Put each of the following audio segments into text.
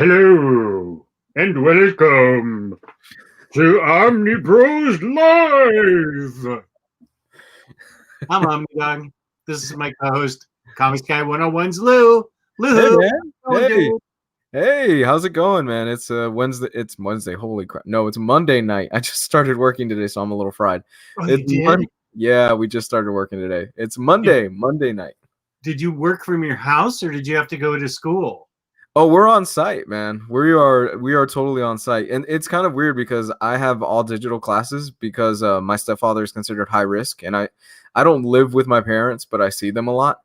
Hello and welcome to Omnibros Live. I'm Omnidog. This is my co-host, Comics Guy 101's Lou. Hey, man. How you doing? Hey, how's it going, man? It's Wednesday. It's Wednesday. Holy crap! No, it's Monday night. I just started working today, so I'm a little fried. Oh, you did? Yeah, we just started working today. It's Monday night. Did you work from your house or did you have to go to school? Oh, we're on site, man. We are totally on site, and it's kind of weird because I have all digital classes because my stepfather is considered high risk, and I don't live with my parents, but I see them a lot.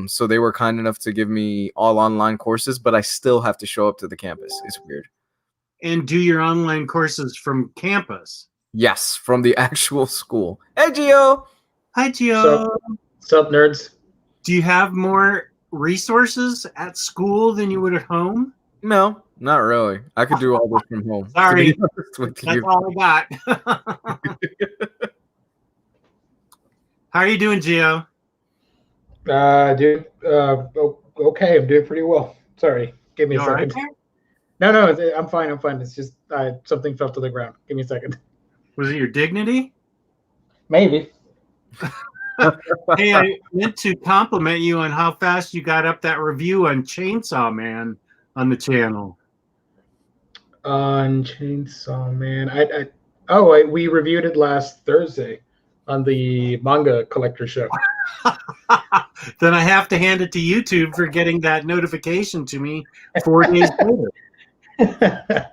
So they were kind enough to give me all online courses, but I still have to show up to the campus. It's weird. And do your online courses from campus? Yes, from the actual school. Hey, Gio. Hi, Gio. What's up, nerds? Do you have more resources at school than you would at home? No, not really. I could do all this from home. Sorry, to be honest with that's you. all I got. How are you doing, Gio? Okay, I'm doing pretty well. Sorry, give me a You all right second. there? No, I'm fine. It's just something fell to the ground. Give me a second. Was it your dignity? Maybe. Hey, I meant to compliment you on how fast you got up that review on Chainsaw Man on the channel. On Chainsaw Man, we reviewed it last Thursday on the Manga Collector Show. Then I have to hand it to YouTube for getting that notification to me 4 days later.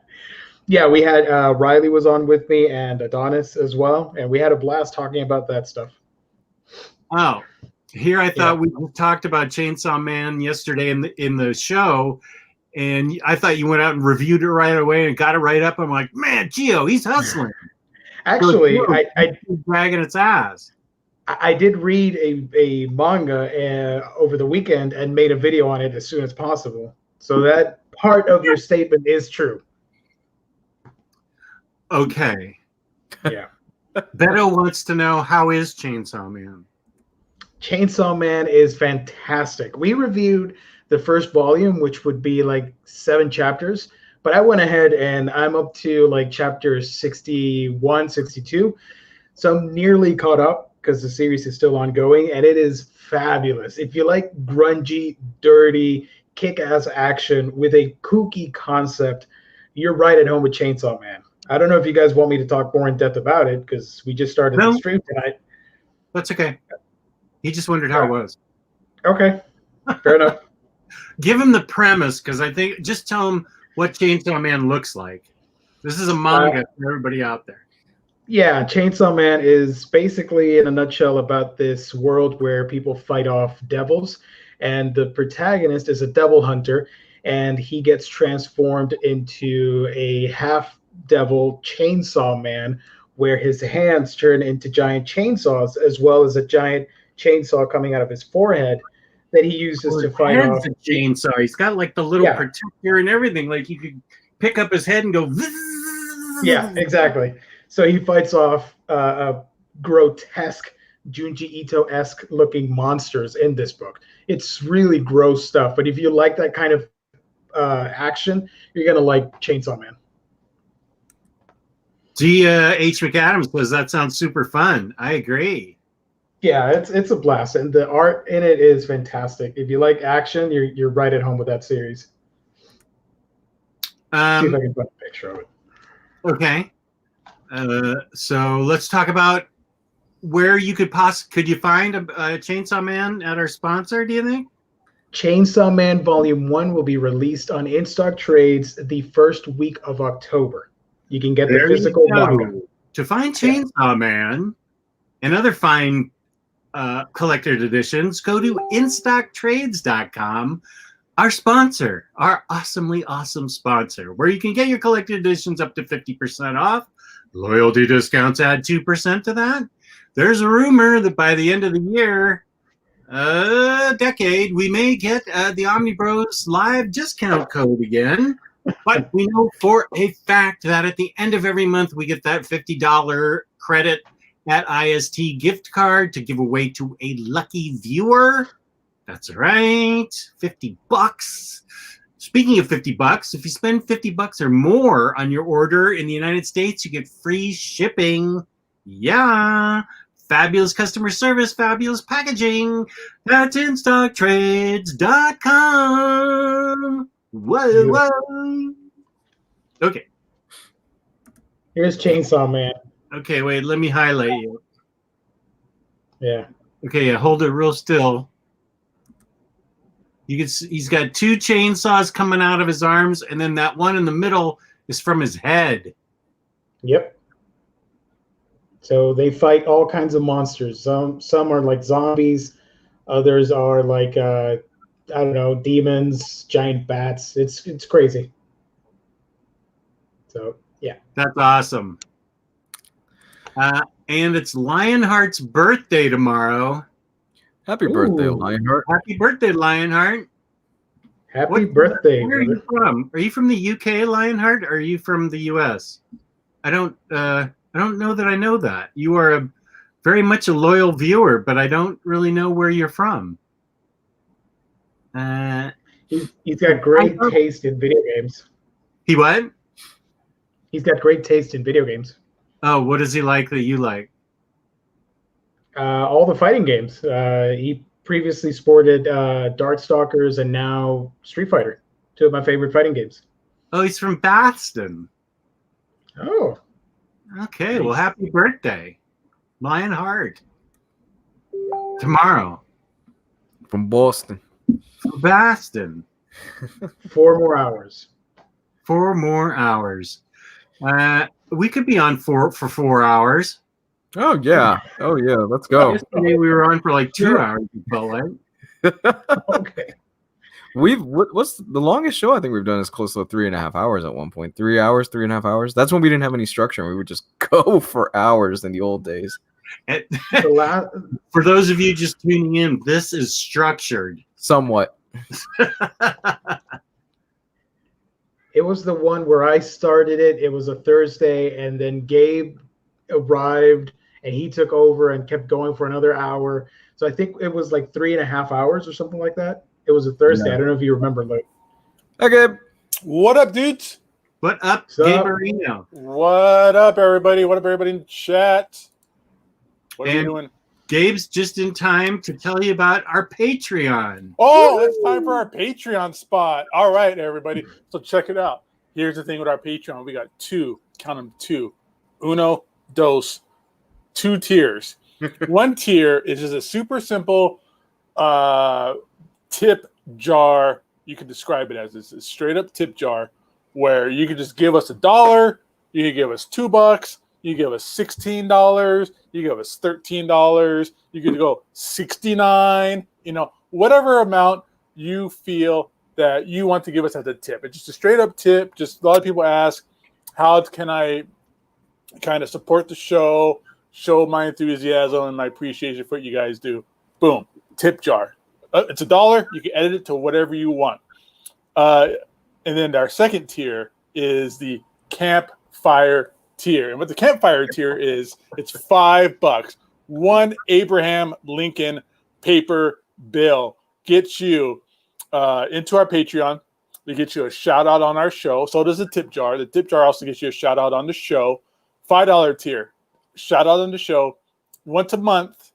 Yeah, we had Ryley was on with me and Adonis as well, and we had a blast talking about that stuff. Oh, here I thought we talked about Chainsaw Man yesterday in the show, and I thought you went out and reviewed it right away and got it right up. I'm like, man, Gio, he's hustling. Actually, he's dragging its ass. I did read a manga over the weekend and made a video on it as soon as possible. So that part of your statement is true. Okay. Yeah. Beto wants to know, how is Chainsaw Man? Chainsaw Man is fantastic. We reviewed the first volume, which would be like 7 chapters, but I went ahead and I'm up to like chapter 61, 62. So I'm nearly caught up because the series is still ongoing, and it is fabulous. If you like grungy, dirty, kick-ass action with a kooky concept, you're right at home with Chainsaw Man. I don't know if you guys want me to talk more in depth about it because we just started the stream tonight. That's okay. He just wondered how it was. Okay, fair enough. Give him the premise, because I think just tell him what Chainsaw Man looks like. This is a manga for everybody out there. Yeah, Chainsaw Man is basically, in a nutshell, about this world where people fight off devils, and the protagonist is a devil hunter, and he gets transformed into a half-devil chainsaw man, where his hands turn into giant chainsaws, as well as a giant chainsaw coming out of his forehead that he uses to fight off. A chainsaw. He's got like the little protector and everything. Like you could pick up his head and go. Yeah, exactly. So he fights off grotesque Junji Ito-esque looking monsters in this book. It's really gross stuff, but if you like that kind of action, you're gonna like Chainsaw Man. H. McAdams says that sounds super fun. I agree. Yeah, it's a blast, and the art in it is fantastic. If you like action, you're right at home with that series. See if I can find a picture of it. Okay. So let's talk about where you could you find a Chainsaw Man at our sponsor, do you think? Chainsaw Man Volume 1 will be released on in-stock trades the first week of October. You can get the physical manga. To find Chainsaw Man and other fine collected editions, go to instocktrades.com, our sponsor, our awesomely awesome sponsor, where you can get your collected editions up to 50% off. Loyalty discounts add 2% to that. There's a rumor that by the end of the year, decade, we may get the Omnibroslive discount code again. But we know for a fact that at the end of every month, we get that $50 credit at IST gift card to give away to a lucky viewer. That's right, $50. Speaking of $50, if you spend $50 or more on your order in the United States, you get free shipping. Yeah. Fabulous customer service, fabulous packaging. That's InStockTrades.com. Whoa, whoa. Okay. Here's Chainsaw Man. Okay, wait, let me highlight you. Yeah. Okay, yeah, hold it real still. You can see he's got 2 chainsaws coming out of his arms, and then that one in the middle is from his head. Yep. So they fight all kinds of monsters. Some are like zombies, others are like I don't know, demons, giant bats. It's crazy. So yeah. That's awesome. And it's Lionheart's birthday tomorrow. Happy birthday, Lionheart. Happy birthday, Lionheart. Happy birthday. Where are you from? Are you from the UK, Lionheart, or are you from the US? I don't know that I know that. You are very much a loyal viewer, but I don't really know where you're from. He's got great taste in video games. He what? He's got great taste in video games. Oh, what does he like that you like? All the fighting games. He previously sported Darkstalkers and now Street Fighter, 2 of my favorite fighting games. Oh, he's from Boston. Oh. Okay, well, happy birthday, Lionheart. Tomorrow. From Boston. From Boston. 4 more hours. 4 more hours. We could be on for 4 hours. Oh yeah. Oh yeah. Let's go. Yesterday we were on for like 2 hours. It felt like. Okay. What's the longest show I think we've done is close to 3.5 hours at one point. 3 hours, 3.5 hours. That's when we didn't have any structure. We would just go for hours in the old days. For those of you just tuning in, this is structured. Somewhat. It was the one where I started it. It was a Thursday, and then Gabe arrived, and he took over and kept going for another hour. So I think it was like 3.5 hours or something like that. It was a Thursday. Yeah. I don't know if you remember. Like, hey, Gabe. What up, dudes? What up, Gabe Marino? What up, everybody? What up, everybody in chat? What are you doing? Gabe's just in time to tell you about our Patreon. Oh, it's time for our Patreon spot. All right, everybody. So check it out. Here's the thing with our Patreon. We got 2, count them 2. Uno, dos, 2 tiers. One tier is just a super simple tip jar. You can describe it as a straight up tip jar where you can just give us $1, you can give us $2, you give us $16, you give us $13, you could go $69, whatever amount you feel that you want to give us as a tip. It's just a straight up tip. Just a lot of people ask, how can I kind of support the show my enthusiasm and my appreciation for what you guys do? Boom, tip jar. It's $1. You can edit it to whatever you want. And then our second tier is the campfire tier. And what the campfire tier is, it's $5. One Abraham Lincoln paper bill gets you into our Patreon. We get you a shout out on our show. So does the tip jar. The tip jar also gets you a shout out on the show. $5 tier, shout out on the show. Once a month,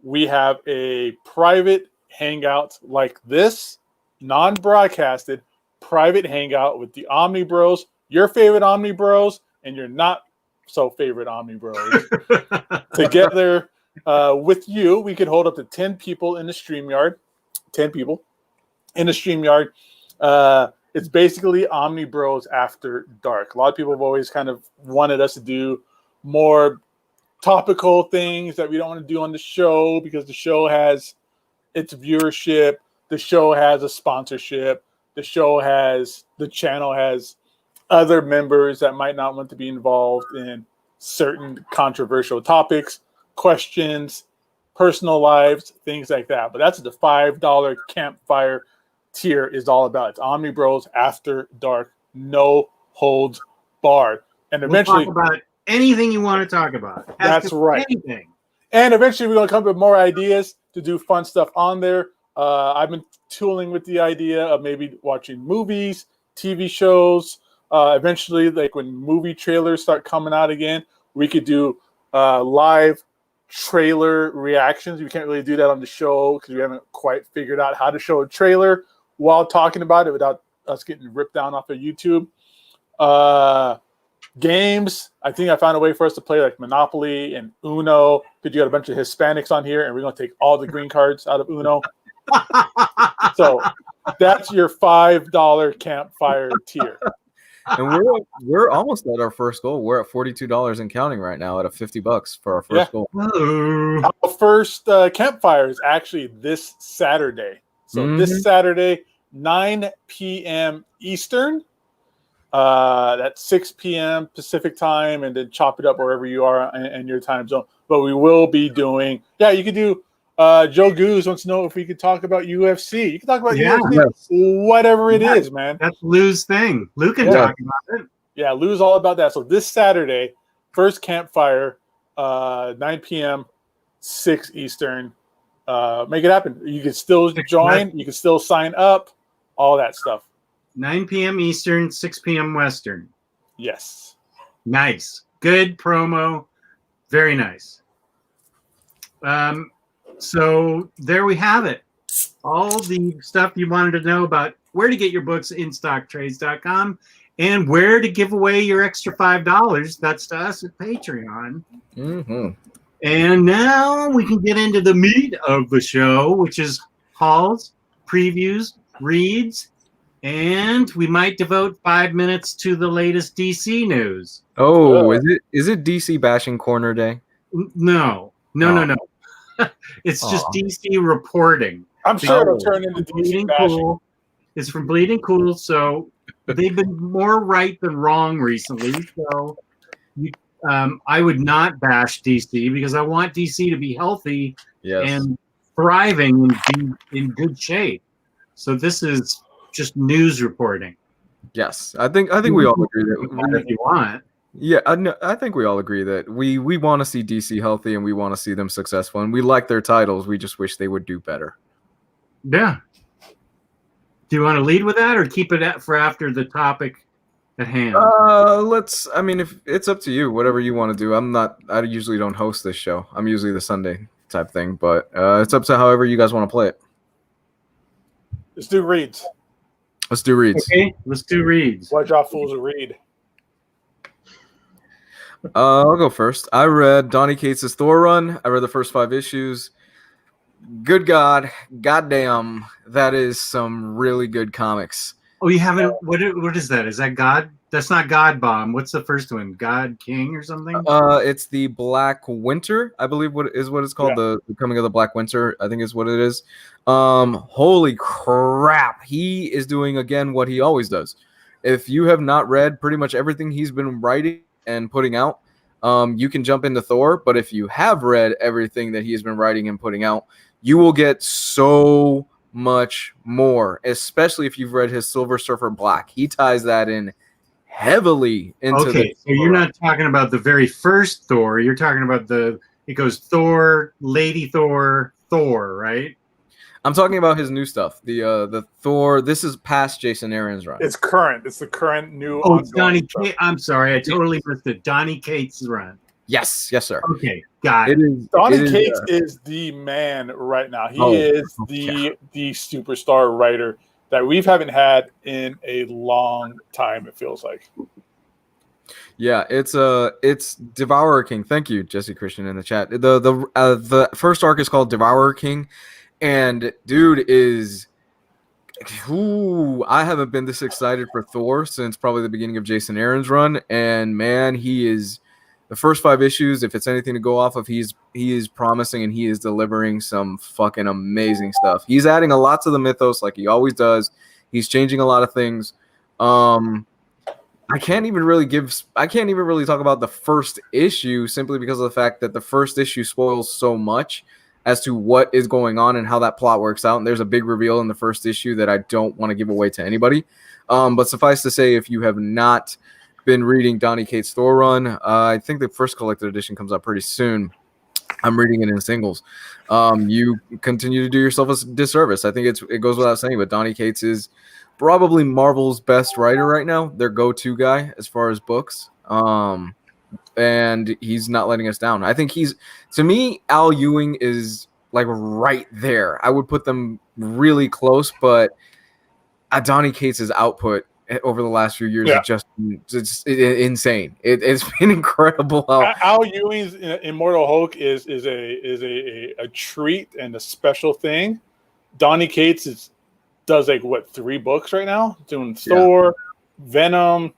we have a private hangout like this, non-broadcasted private hangout with the OmniBros, your favorite OmniBros, and your not so favorite OmniBros. Together with you, we could hold up to 10 people in the StreamYard. 10 people in the StreamYard. It's basically OmniBros After Dark. A lot of people have always kind of wanted us to do more topical things that we don't want to do on the show because the show has its viewership. The show has a sponsorship. The channel has other members that might not want to be involved in certain controversial topics, questions, personal lives, things like that. But that's what the $5 campfire tier is all about. It's OmniBros After Dark, no holds barred. And eventually, we'll talk about anything you want to talk about. That's right. Anything. And eventually we're going to come up with more ideas to do fun stuff on there. I've been tooling with the idea of maybe watching movies, TV shows. Eventually, like when movie trailers start coming out again, we could do live trailer reactions. We can't really do that on the show because we haven't quite figured out how to show a trailer while talking about it without us getting ripped down off of YouTube. Games, I think I found a way for us to play like Monopoly and Uno, because you got a bunch of Hispanics on here, and we're going to take all the green cards out of Uno. So that's your $5 campfire tier. And we're almost at our first goal. We're at $42 and counting right now at a $50 for our first goal. Our first campfire is actually this Saturday. So this Saturday, 9 p.m. Eastern. That's 6 p.m. Pacific time, and then chop it up wherever you are in your time zone. But we will be doing, you could do, Joe Goose wants to know if we could talk about UFC. You can talk about UFC, whatever it is, man. That's Lou's thing. Lou can talk about it. Yeah, Lou's all about that. So this Saturday, first campfire, 9 p.m., 6 Eastern. Make it happen. You can still join. You can still sign up. All that stuff. 9 p.m. Eastern, 6 p.m. Western. Yes. Nice. Good promo. Very nice. So there we have it. All the stuff you wanted to know about where to get your books, instocktrades.com, and where to give away your extra $5. That's to us at Patreon. And now we can get into the meat of the show, which is hauls, previews, reads, and we might devote 5 minutes to the latest DC news. Oh, is it DC bashing corner day? No. It's just DC reporting. I'm sure it'll turn into DC bashing. Cool. It's from Bleeding Cool, so they've been more right than wrong recently. So I would not bash DC because I want DC to be healthy and thriving and be in good shape. So this is just news reporting. Yes, I think we all agree that if you want. Yeah, I think we all agree that we want to see DC healthy and we want to see them successful, and we like their titles. We just wish they would do better. Yeah. Do you want to lead with that or keep it for after the topic at hand? If it's up to you, whatever you want to do. I usually don't host this show. I'm usually the Sunday type thing, but it's up to however you guys want to play it. Let's do reads. Okay, let's do reads. What y'all fools read? I'll go first. I read Donny Cates' Thor run. I read the first 5 issues. Good God, goddamn, that is some really good comics. Oh, you haven't? What is that? Is that God? That's not God Bomb. What's the first one? God King or something? It's the Black Winter, I believe. What it's called? The Coming of the Black Winter, I think is what it is. Holy crap, he is doing again what he always does. If you have not read pretty much everything he's been writing and putting out, you can jump into Thor. But if you have read everything that he has been writing and putting out, you will get so much more, especially if you've read his Silver Surfer Black. He ties that in heavily into so you're not talking about the very first Thor. You're talking about it goes Thor, Lady Thor, right? I'm talking about his new stuff. The Thor. This is past Jason Aaron's run. It's current. It's the current new. Oh, it's Donny Cates. I'm sorry, I totally missed it. Donny Cates' run. Yes, sir. Okay, got it. Donny Cates is the man right now. He is the superstar writer that we haven't had in a long time. It feels like. Yeah, it's Devourer King. Thank you, Jesse Christian in the chat. The first arc is called Devourer King, and dude is. I haven't been this excited for Thor since probably the beginning of Jason Aaron's run, and man, he is. The first 5 issues, if it's anything to go off of, he is promising and he is delivering some fucking amazing stuff. He's adding a lot to the mythos like he always does. He's changing a lot of things. I can't even really talk about the first issue simply because of the fact that the first issue spoils so much as to what is going on and how that plot works out. And there's a big reveal in the first issue that I don't want to give away to anybody. But suffice to say, if you have not been reading Donny Cates' Thor run, I think the first collected edition comes out pretty soon. I'm reading it in singles. You continue to do yourself a disservice. I think it goes without saying, but Donny Cates is probably Marvel's best writer right now, their go-to guy as far as books. And he's not letting us down. I think to me, Al Ewing is like right there. I would put them really close, but Donny Cates' output over the last few years is it's insane. It's been incredible. Al Ewing's Immortal Hulk is a treat and a special thing. Donny Cates does like 3 books right now, doing Thor, Venom.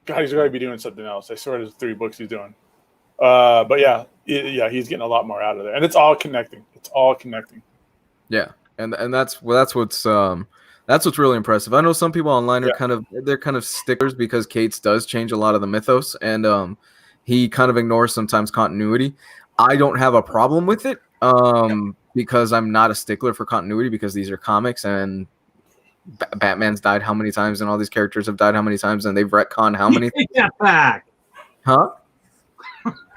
God, he's got to be doing something else. I swear there's 3 books he's doing. But he's getting a lot more out of there, and it's all connecting. Yeah, and that's what's really impressive. I know some people online are kind of sticklers because Cates does change a lot of the mythos, and he kind of ignores sometimes continuity. I don't have a problem with it because I'm not a stickler for continuity because these are comics and Batman's died how many times and all these characters have died how many times and they've retconned how many. Take that back. Huh?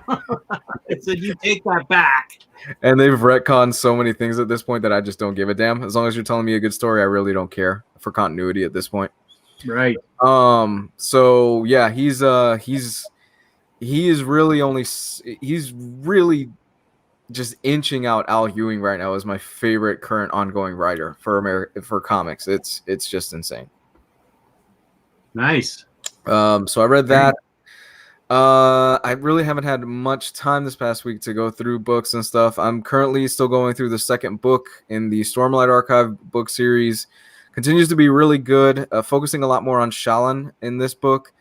I said you take that back. And they've retconned so many things at this point that I just don't give a damn. As long as you're telling me a good story, I really don't care for continuity at this point. Right. So yeah, he's really just inching out Al Ewing right now as my favorite current ongoing writer for comics. It's just insane. Nice. So I read that. I really haven't had much time this past week to go through books and stuff. I'm currently still going through the second book in the Stormlight Archive book series. Continues to be really good, focusing a lot more on Shallan in this book.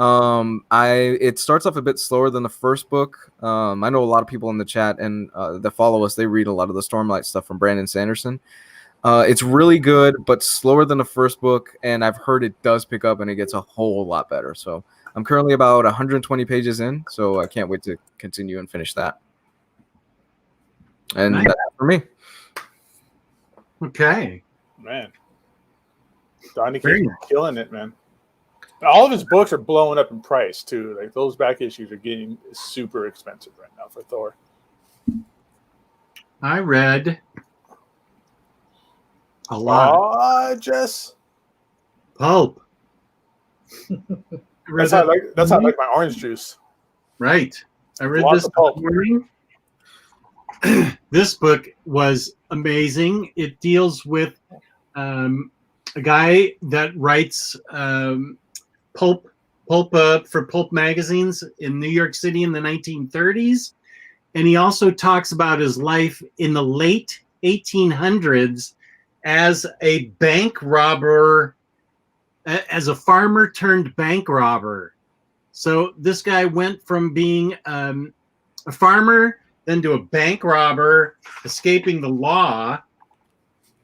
It starts off a bit slower than the first book. I know a lot of people in the chat and that follow us, they read a lot of the Stormlight stuff from Brandon Sanderson. It's really good, but slower than the first book, and I've heard it does pick up and it gets a whole lot better. So I'm currently about 120 pages in, so I can't wait to continue and finish that. And that's for me. Okay. Man. Donny Cates is killing it, man. All of his books are blowing up in price, too. Like, those back issues are getting super expensive right now for Thor. I read a lot. Jess. Pulp. That's how I like my orange juice. Right. I read Lots this morning. This book was amazing. It deals with a guy that writes pulp for pulp magazines in New York City in the 1930s. And he also talks about his life in the late 1800s as a bank robber, as a farmer turned bank robber. So this guy went from being a farmer, then to a bank robber, escaping the law,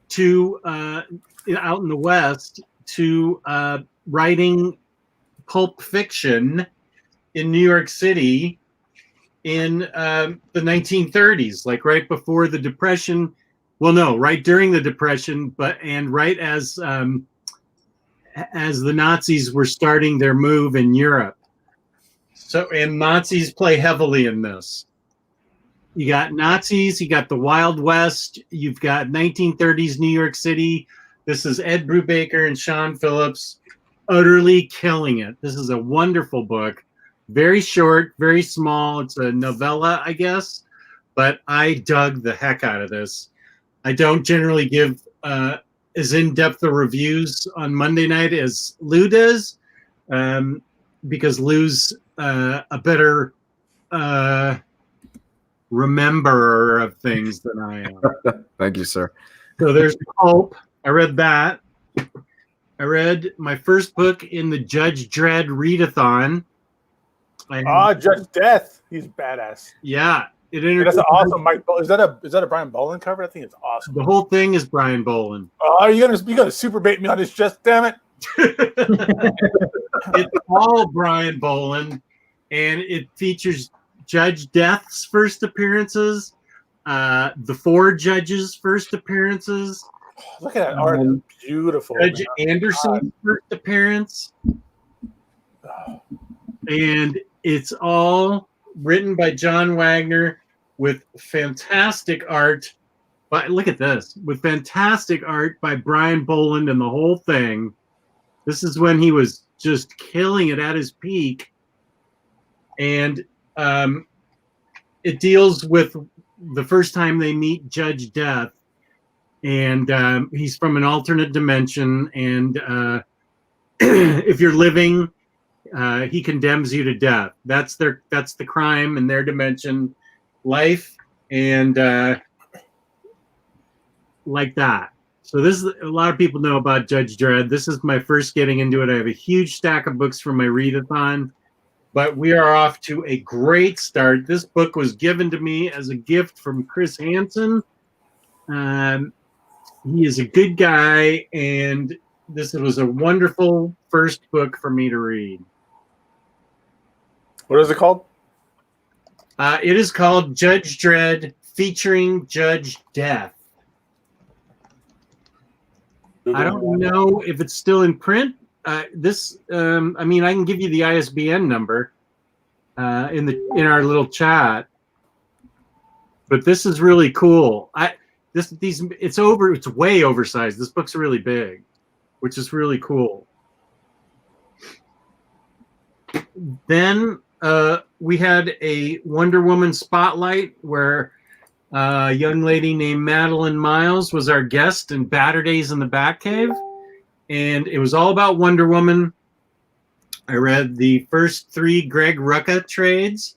to out in the West, to writing pulp fiction in New York City in the 1930s, like right before the Depression. Well, no, right during the Depression, and right as the Nazis were starting their move in Europe. So, and Nazis play heavily in this. You got Nazis, you got the Wild West, you've got 1930s New York City. This is Ed Brubaker and Sean Phillips utterly killing it. This is a wonderful book. Very short, very small. It's a novella, I guess, but I dug the heck out of this. I don't generally give as in-depth the reviews on Monday night as Lou does, because Lou's a better rememberer of things than I am. Thank you, sir. So there's Hope. I read that. I read my first book in the Judge Dredd readathon. Judge Death. He's badass. Yeah. That's an awesome Mike. Is that a Brian Boland cover? I think it's awesome. The whole thing is Brian Boland. Oh, you're gonna super bait me on this, just damn it. It's all Brian Boland, and it features Judge Death's first appearances, the 4 judges' first appearances. Look at that art. It's beautiful. Judge Anderson's first appearance. And it's all written by John Wagner, with fantastic art. But look at this, with fantastic art by Brian Boland and the whole thing. This is when he was just killing it at his peak. And it deals with the first time they meet Judge Death. And he's from an alternate dimension. And if you're living, he condemns you to death. That's the crime in their dimension, life, and like that. So this is a lot of people know about Judge Dredd. This is my first getting into it. I have a huge stack of books from my readathon, but we are off to a great start. This book was given to me as a gift from Chris Hansen. He is a good guy, and this was a wonderful first book for me to read. What is it called? It is called Judge Dredd, featuring Judge Death. I don't know if it's still in print. I mean, I can give you the ISBN number in our little chat. But this is really cool. It's way oversized. This book's really big, which is really cool. Then we had a Wonder Woman spotlight where a young lady named Madelyn Miles was our guest in Batter Days in the Batcave, and it was all about Wonder Woman. I read the first 3 Greg Rucka trades,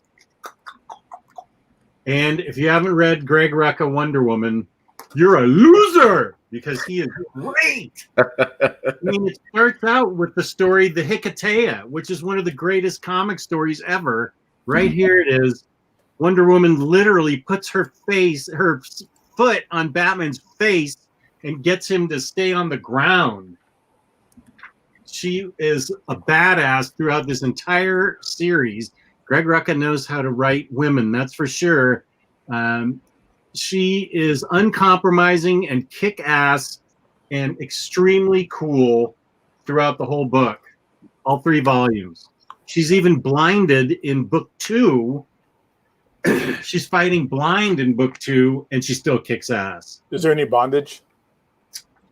and if you haven't read Greg Rucka Wonder Woman, you're a loser, because he is great. I mean, it starts out with the story The Hikatea, which is one of the greatest comic stories ever. Right here it is. Wonder Woman literally puts her foot on Batman's face and gets him to stay on the ground. She is a badass throughout this entire series. Greg Rucka knows how to write women, that's for sure. She is uncompromising and kick-ass and extremely cool throughout the whole book, all 3 volumes. She's even blinded in book 2. She's fighting blind in book 2, and she still kicks ass. Is there any bondage?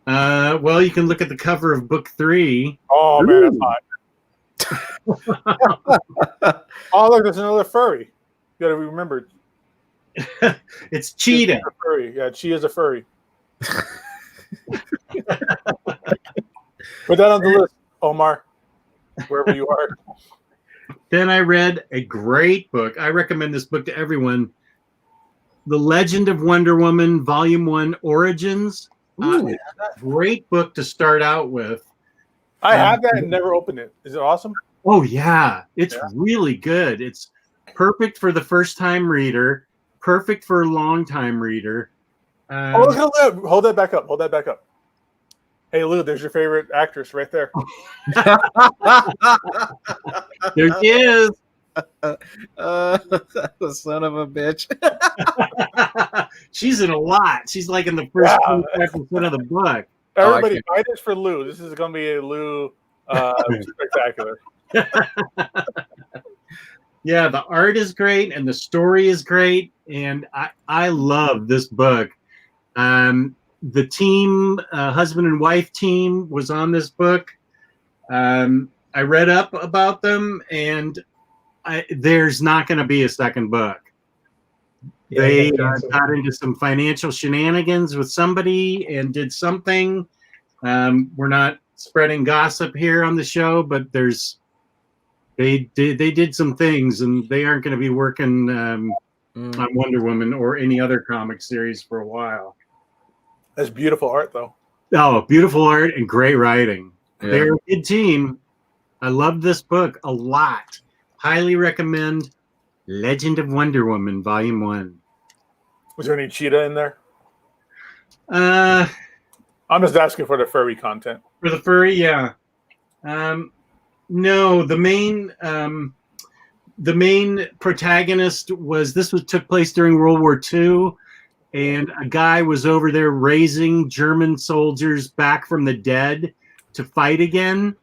Well, you can look at the cover of book 3. Oh, man, that's hot. Oh, look, there's another furry. You got to remember. It's Cheetah. Furry. Yeah, she is a furry. Put that on the list, Omar, wherever you are. Then I read a great book. I recommend this book to everyone. The Legend of Wonder Woman, Volume 1, Origins. Great book to start out with. I have that and never opened it. Is it awesome? Oh, yeah. It's really good. It's perfect for the first-time reader, perfect for a long-time reader. Oh, look at that. Hold that back up. Hold that back up. Hey, Lou, there's your favorite actress right there. There she is. The son of a bitch. She's in a lot. She's like in the first 25% of the book. Everybody, fight this for Lou. This is going to be a Lou spectacular. Yeah, the art is great and the story is great, and I love this book. The team, husband and wife team, was on this book. I read up about them, and there's not going to be a second book. Yeah, they got into some financial shenanigans with somebody and did something. We're not spreading gossip here on the show, but they did some things, and they aren't going to be working on Wonder Woman or any other comic series for a while. That's beautiful art, though. Oh, beautiful art and great writing. Yeah. They're a good team. I love this book a lot. Highly recommend Legend of Wonder Woman, Volume 1. Was there any cheetah in there? I'm just asking for the furry content. For the furry, yeah. No, the main protagonist took place during World War II, and a guy was over there raising German soldiers back from the dead to fight again,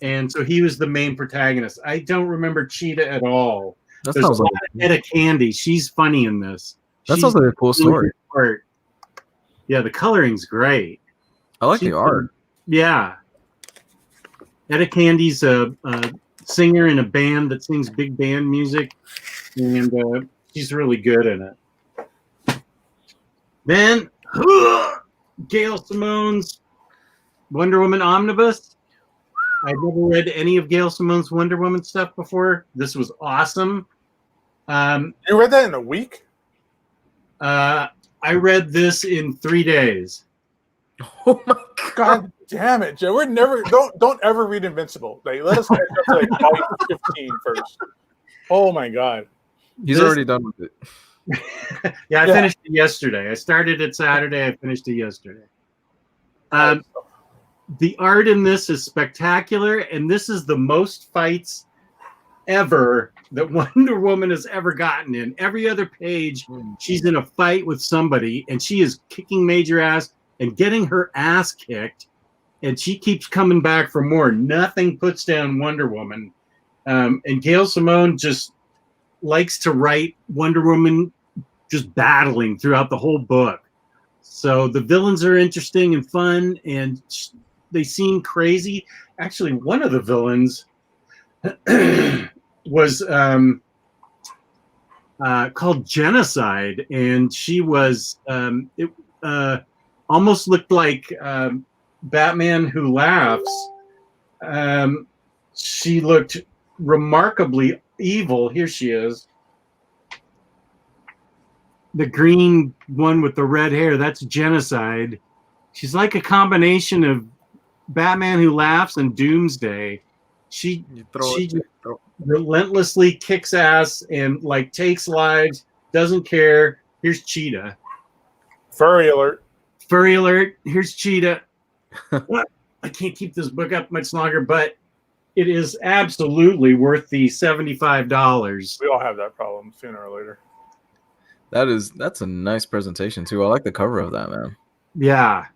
and so he was the main protagonist. I don't remember Cheetah at all. There's a lot of Etta Candy. She's funny in this. That's also a cool story. Art. Yeah, the coloring's great. I like the art. Yeah. Etta Candy's a singer in a band that sings big band music, and she's really good in it. Then, Gail Simone's Wonder Woman Omnibus. I've never read any of Gail Simone's Wonder Woman stuff before. This was awesome. You read that in a week? I read this in 3 days. Oh my God damn it, Joe. We're never don't ever read Invincible. Like, let us catch up to like volume 15 first. Oh my God. He's already done with it. Yeah, I finished it yesterday. I started it Saturday. I finished it yesterday. The art in this is spectacular, and this is the most fights ever that Wonder Woman has ever gotten in. Every other page, she's in a fight with somebody, and she is kicking major ass and getting her ass kicked, and she keeps coming back for more. Nothing puts down Wonder Woman. And Gail Simone just likes to write Wonder Woman just battling throughout the whole book. So the villains are interesting and fun, and they seem crazy. Actually, one of the villains was called Genocide, and she was almost looked like Batman Who Laughs. She looked remarkably evil. Here she is. The green one with the red hair, that's Genocide. She's like a combination of Batman Who Laughs and Doomsday. She relentlessly kicks ass and like takes lives, doesn't care. Here's Cheetah. Furry alert. Furry alert. Here's Cheetah. I can't keep this book up much longer, but it is absolutely worth the $75. We all have that problem sooner or later. That's a nice presentation too. I like the cover of that, man. Yeah.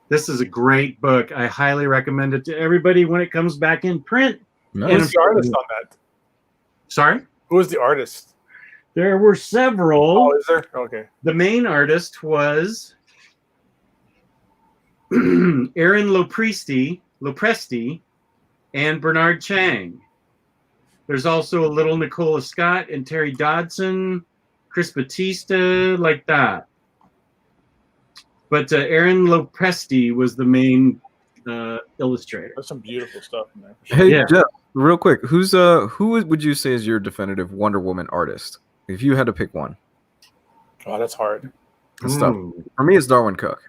This is a great book. I highly recommend it to everybody when it comes back in print. Nice. Who's the artist on that? Sorry? Who was the artist? There were several. Oh, is there? Okay. The main artist was Aaron Lopresti and Bernard Chang. There's also a little Nicola Scott and Terry Dodson, Chris Batista, like that. But Aaron Lopresti was the main illustrator. There's some beautiful stuff in there. Sure. Hey, Yeah. Jeff, real quick, who would you say is your definitive Wonder Woman artist? If you had to pick one. Oh, that's hard. That's tough. For me, it's Darwin Cook.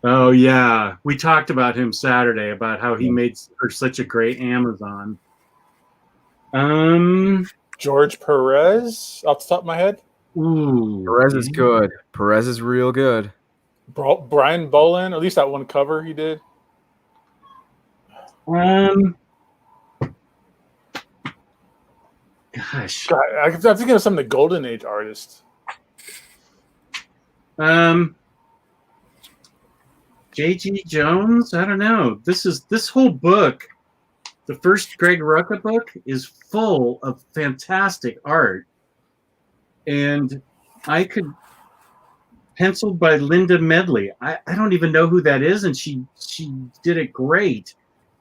Oh, yeah. We talked about him Saturday, about how he made her such a great Amazon. George Perez, off the top of my head. Ooh, Perez is good. Perez is real good. Brian Bolin, at least that one cover he did. Gosh. God, I'm thinking of some of the Golden Age artists. J.G. Jones? I don't know. This whole book, the first Greg Rucka book, is full of fantastic art. And penciled by Linda Medley. I don't even know who that is, and she did it great.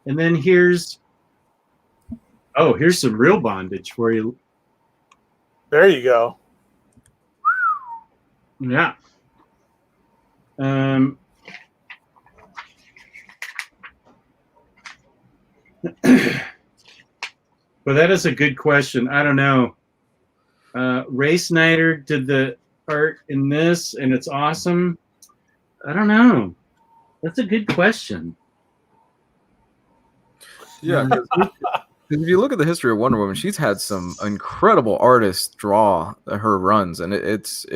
And then here's some real bondage for you. There you go. Yeah. But that is a good question. I don't know. Ray Snyder did the art in this, and it's awesome. I don't know. That's a good question. Yeah, because if you look at the history of Wonder Woman, she's had some incredible artists draw her runs, and it's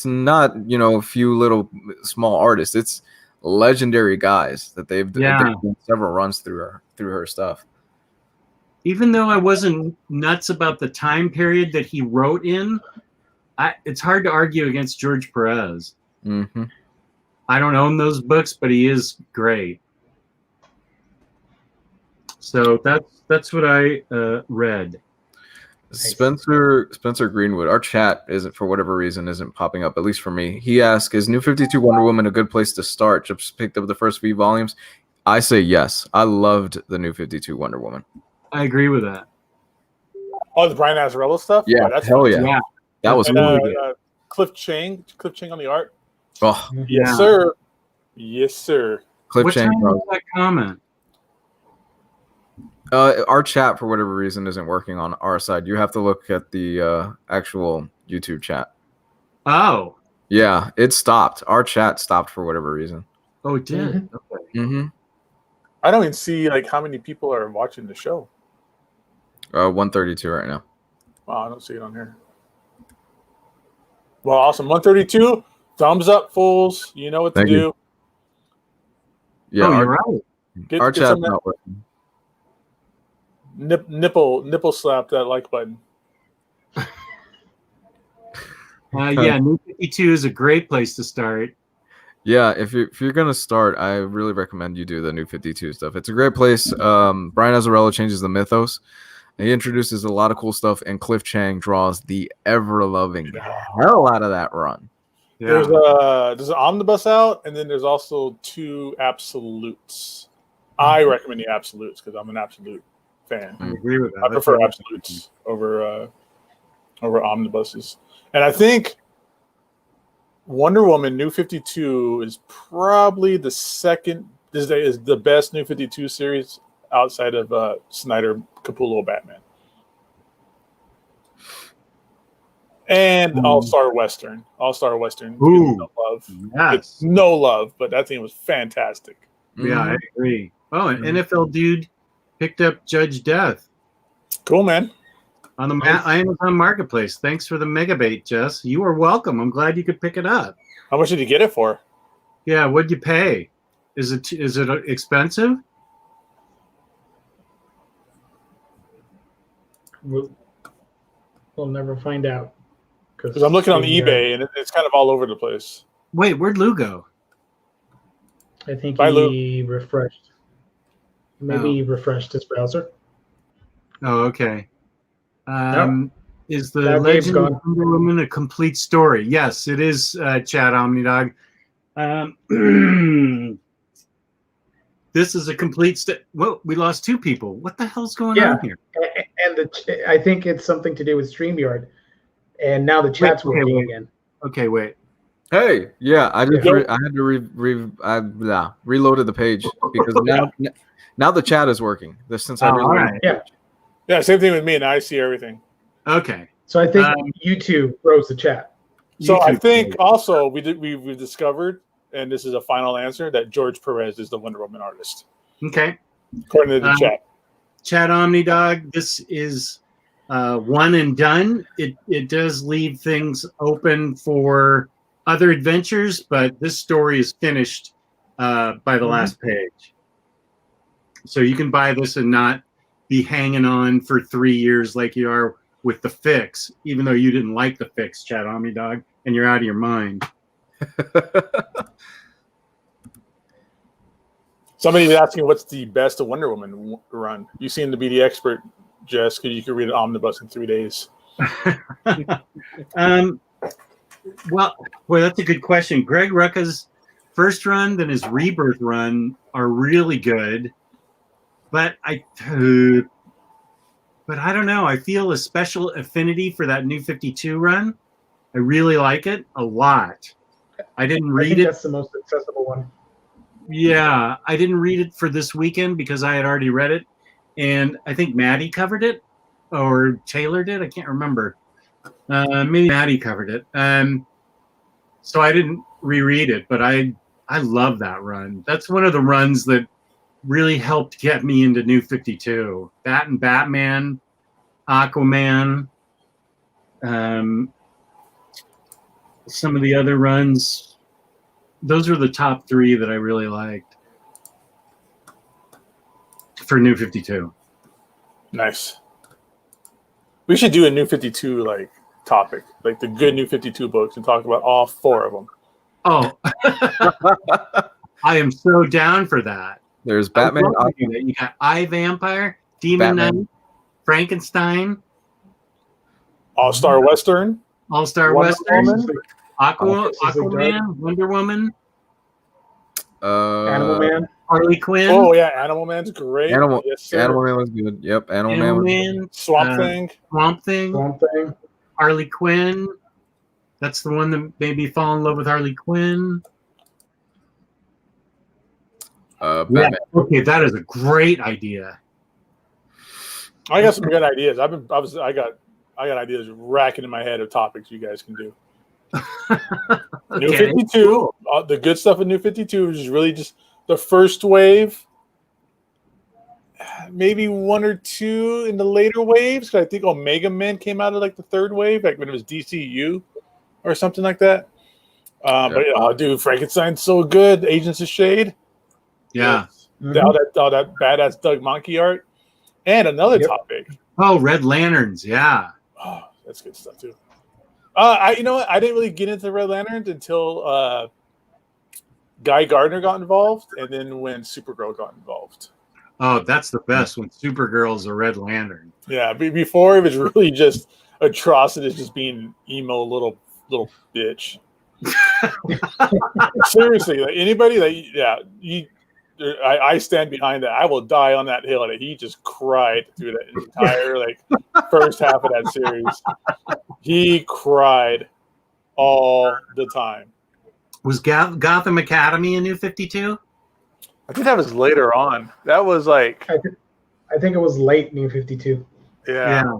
not a few little small artists. It's legendary guys that they've done several runs through her stuff. Even though I wasn't nuts about the time period that he wrote in, it's hard to argue against George Perez. Mm-hmm. I don't own those books, but he is great. So that's what I read. Spencer Greenwood. Our chat isn't, for whatever reason, isn't popping up, at least for me. He asked, "Is New 52 Wonder Woman a good place to start?" Just picked up the first few volumes. I say yes. I loved the New 52 Wonder Woman. I agree with that. Oh, the Brian Azzarello stuff. Yeah, that's hell fun, yeah. too. Yeah. That was And, really good. Cliff Chang on the art. Oh, Yes, Yeah. sir. Yes, sir. Cliff What Chang. time was that comment? Our chat, for whatever reason, isn't working on our side. You have to look at the actual YouTube chat. Oh. Yeah, it stopped. Our chat stopped for whatever reason. Oh, it did. Okay. Mm-hmm. I don't even see like how many people are watching the show. 132 right now. Wow, I don't see it on here. Well, awesome. 132. Thumbs up, fools. You know what to Thank do. you. Yeah, Oh, our, you're right. Get, our get chat's some not working. nipple slap that like button. Yeah, New 52 is a great place to start. Yeah, if you're gonna start, I really recommend you do the New 52 stuff. It's a great place. Brian Azzarello changes the mythos. He introduces a lot of cool stuff, and Cliff Chang draws the ever-loving hell out of that run. Yeah. There's an omnibus out, and then there's also 2 absolutes. I recommend the absolutes because I'm an absolute fan. I agree with that. I prefer absolutes over omnibuses. And I think Wonder Woman New 52 is probably the second is the best New 52 series outside of Snyder Capullo Batman. And All-Star Western. All-Star Western. Ooh. No love. Yes. It's no love, but that thing was fantastic. Yeah, I agree. Oh, an NFL dude picked up Judge Death Cool, man. on the Amazon Marketplace. Thanks for the megabait, Jess. You are welcome. I'm glad you could pick it up. How much did you get it for? Yeah, what'd you pay? Is it expensive? We'll never find out. Because I'm looking on eBay, and it's kind of all over the place. Wait, where'd Lou go? I think Bye, he refreshed. Maybe he refreshed his browser. Oh, okay. Is the Now Gabe's Legend of gone. Wonder Woman a complete story? Yes, it is, Chad Omnidog. This is a complete well, we lost 2 people. What the hell's going on here? And I think it's something to do with StreamYard. And now the chat's working again. Okay, wait. Hey, yeah, I just Yeah. I had to reloaded the page because now the chat is working. Since I reloaded all right. the page. Yeah, same thing with me, and I see everything. Okay. So I think YouTube froze the chat. So I YouTube think page. also we've discovered, and this is a final answer, that George Perez is the Wonder Woman artist, Okay. according to the chat. Chad Omnidog, this is one and done. It does leave things open for other adventures, but this story is finished by the last page. So you can buy this and not be hanging on for 3 years like you are with the fix, even though you didn't like the fix, Chad Omnidog, and you're out of your mind. Somebody's asking what's the best of Wonder Woman run. You seem to be the expert, Jess, because you can read an omnibus in 3 days. Well, boy, that's a good question. Greg Rucka's first run, then his Rebirth run are really good, but I don't know. I feel a special affinity for that New 52 run. I really like it a lot. I didn't I read think it. that's the most accessible one. Yeah, I didn't read it for this weekend because I had already read it, and I think Maddie covered it, or Taylor did. I can't remember. Maybe Maddie covered it. So I didn't reread it, but I love that run. That's one of the runs that really helped get me into New 52. That and Batman, Aquaman, some of the other runs. Those are the top 3 that I really liked for New 52. Nice. We should do a New 52 like topic, like the good New 52 books, and talk about all 4 of them. Oh, I am so down for that. There's Batman. You got I Vampire, Demon Batman. Knight, Frankenstein. All-Star Western, All-Star Wonder Western, Woman, Aquaman, Wonder Woman, Animal Man. Harley Quinn. Oh yeah, Animal Man's great. Animal Yes, sir. Animal Man was good. Yep, Animal Man was good. Man, Swamp Thing. Swamp Thing, Swamp Thing. Harley Quinn. That's the one that made me fall in love with Harley Quinn. Batman. Yeah, okay, that is a great idea. I got some good ideas. I got ideas racking in my head of topics you guys can do. New Okay. 52. The good stuff in New 52 is really just the first wave. Maybe one or two in the later waves. Because I think Omega Men came out of like the third wave, like when it was DCU or something like that. But dude, Frankenstein's so good. Agents of Shade. Yeah. All that badass Doug Monkey art. And another topic. Oh, Red Lanterns. Yeah. Oh, that's good stuff too. You know what? I didn't really get into Red Lanterns until Guy Gardner got involved, and then when Supergirl got involved. Oh, that's the best when Supergirl's a Red Lantern. Yeah, before it was really just atrocities, just being emo little bitch. Seriously, like anybody that I stand behind that. I will die on that hill. And he just cried through that entire first half of that series. He cried all the time. Was Gotham Academy in New 52? I think that was later on. That was like I think it was late New 52. yeah.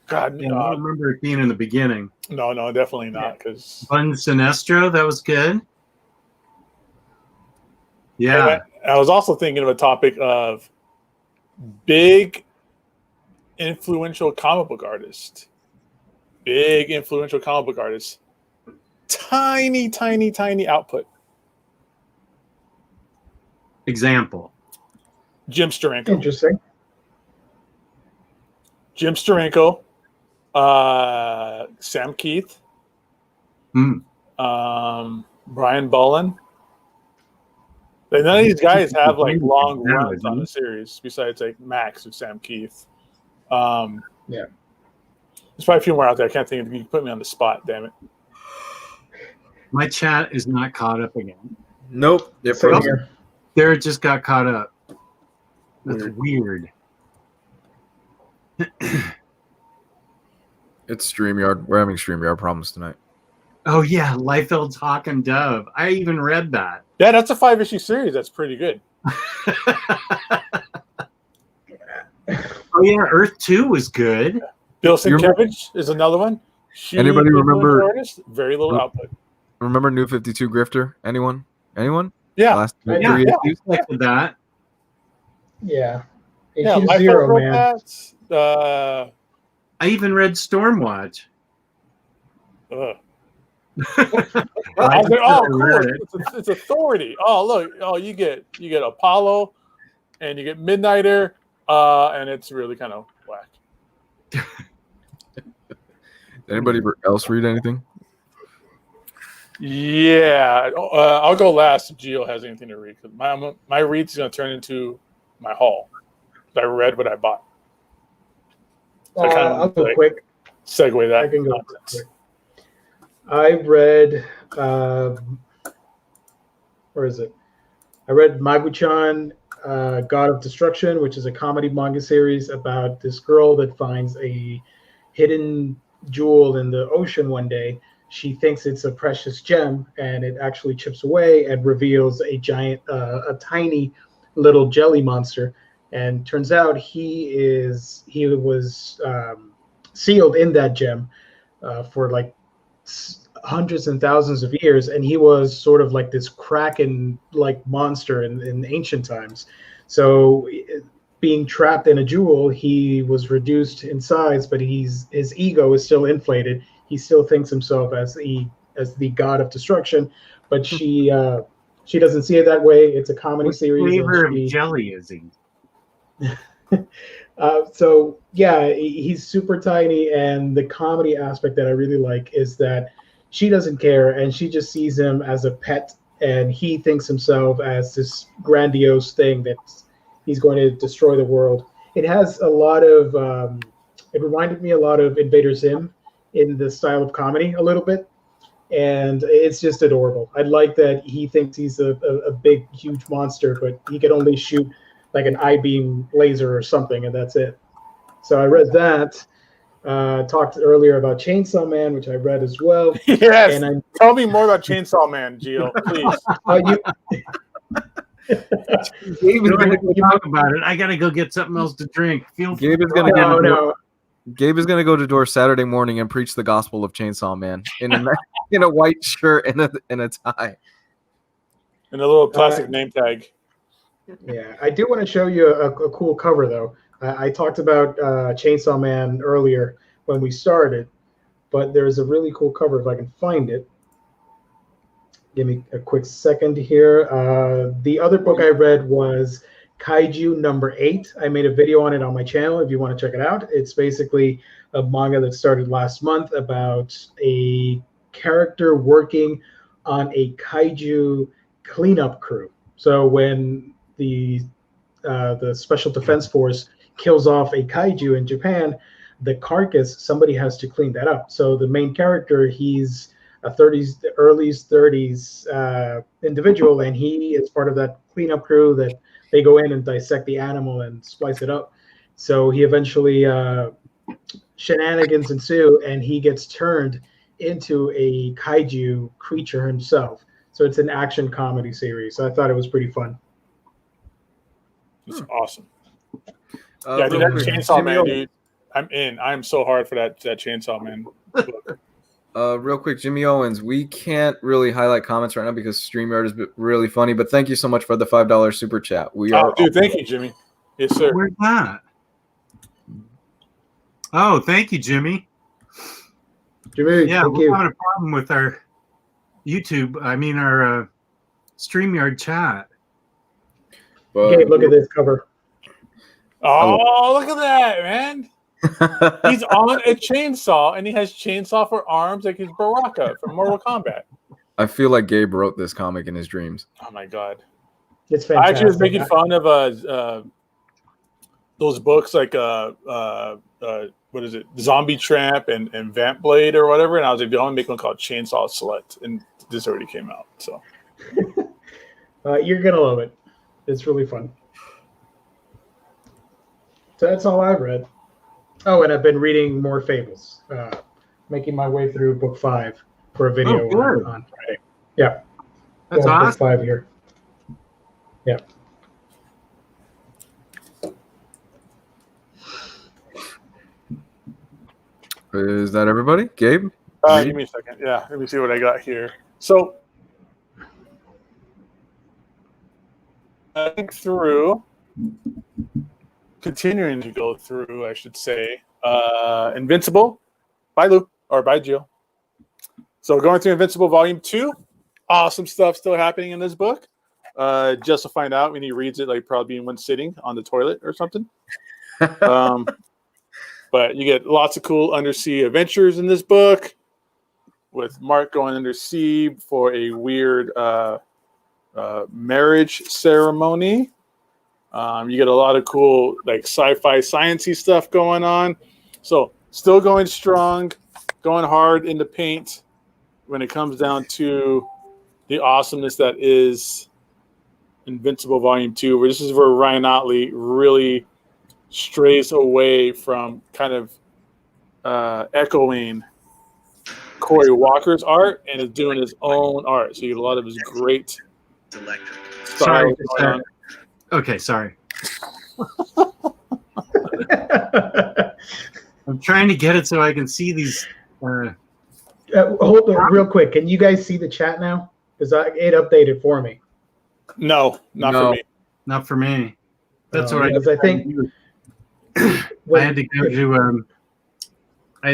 God, I don't remember it being in the beginning. No, definitely not. Because Bun Sinestro, that was good. Yeah. I was also thinking of a topic of big influential comic book artists. Big influential comic book artists. Tiny output. Example. Jim Steranko. Interesting. Jim Steranko. Sam Keith. Brian Bullen. None of these guys have long runs on the series besides Max and Sam Keith. Yeah. There's probably a few more out there. I can't think of. You put me on the spot, damn it. My chat is not caught up again. Nope. There, it just got caught up. That's weird. It's StreamYard. We're having StreamYard problems tonight. Oh yeah, Liefeld's Hawk and Dove. I even read that. Yeah, that's a 5-issue series. That's pretty good. Oh yeah, Earth 2 was good. Bill Sienkiewicz is another one. Anybody remember? Artist, very little output. Remember New 52 Grifter? Anyone? Yeah. Last Yeah. three You issues? selected that. Yeah. Yeah, Issue Life 0, man. I even read Stormwatch. I was like, oh, cool. It's Authority. Oh, look. Oh, you get Apollo, and you get Midnighter, and it's really kind of whack. Anybody else read anything? Yeah, I'll go last if Gio has anything to read. Because my read's going to turn into my haul. I read what I bought. So I'll go quick. Segue that. I can go quick. I read, where is it? I read Magu-chan, God of Destruction, which is a comedy manga series about this girl that finds a hidden jewel in the ocean one day. She thinks it's a precious gem, and it actually chips away and reveals a tiny little jelly monster. And turns out he was sealed in that gem for hundreds and thousands of years, and he was sort of like this kraken-like monster in ancient times. So, being trapped in a jewel, he was reduced in size, but his ego is still inflated. He still thinks himself as the god of destruction, but she doesn't see it that way. It's a comedy series. What flavor of jelly is he? So yeah, he's super tiny, and the comedy aspect that I really like is that she doesn't care, and she just sees him as a pet, and he thinks himself as this grandiose thing that he's going to destroy the world. It has a lot of It reminded me a lot of Invader Zim in the style of comedy a little bit. And it's just adorable. I like that he thinks he's a big, huge monster, but he can only shoot like an I-beam laser or something, and that's it. So I read that. Talked earlier about Chainsaw Man, which I read as well. Yes. And tell me more about Chainsaw Man, Gio, please. Gabe is going to talk about it. I got to go get something else to drink. Gabe is going to Gabe is going to go to door Saturday morning and preach the gospel of Chainsaw Man in a white shirt and a tie. And a little plastic name tag. Yeah, I do want to show you a cool cover, though. I talked about Chainsaw Man earlier when we started, but there's a really cool cover if I can find it. Give me a quick second here. The other book I read was Kaiju number 8. I made a video on it on my channel if you want to check it out. It's basically a manga that started last month about a character working on a kaiju cleanup crew. So when the Special Defense Force kills off a kaiju in Japan, the carcass, somebody has to clean that up. So the main character, he's a early 30s individual, and he is part of that cleanup crew that they go in and dissect the animal and splice it up. So he eventually, shenanigans ensue, and he gets turned into a kaiju creature himself. So it's an action comedy series. So I thought it was pretty fun. It's awesome. Yeah, dude, that Chainsaw Man, dude. I'm in. I'm so hard for that Chainsaw Man book. Real quick, Jimmy Owens, we can't really highlight comments right now because StreamYard is really funny, but thank you so much for the $5 super chat. Dude, thank you, Jimmy. Yes, sir. Where's that? Oh, thank you, Jimmy. Jimmy, yeah, thank we're you. having a problem with our our StreamYard chat. Gabe, look at this cover. Oh, look at that, man. He's on a chainsaw, and he has chainsaw for arms like he's Baraka from Mortal Kombat. I feel like Gabe wrote this comic in his dreams. Oh, my God. It's fantastic. I actually was making fun of those books like, what is it, Zombie Tramp and Vamp Blade or whatever, and I was like, I want to make one called Chainsaw Slut, and this already came out. So you're going to love it. It's really fun. So that's all I've read. Oh, and I've been reading more Fables. Making my way through book 5 for a video on Friday. Yeah. That's awesome. Book 5 here. Yeah. Is that everybody? Gabe? Give me a second. Yeah, let me see what I got here. So I think continuing to go through, I should say, Invincible by Lou or by Jill. So going through Invincible Volume 2, awesome stuff still happening in this book. Just to find out when he reads it, like probably in one sitting on the toilet or something. But you get lots of cool undersea adventures in this book, with Mark going undersea for a weird marriage ceremony. You get a lot of cool like sci-fi sciencey stuff going on. So still going strong, going hard in the paint when it comes down to the awesomeness that is Invincible Volume 2, where this is where Ryan Otley really strays away from kind of echoing Corey Walker's art and is doing his own art. So you get a lot of his great Sorry. Okay, sorry. I'm trying to get it so I can see these. Hold on real quick. Can you guys see the chat now? Because it updated for me. No, not for me. Not for me. That's what I think. I had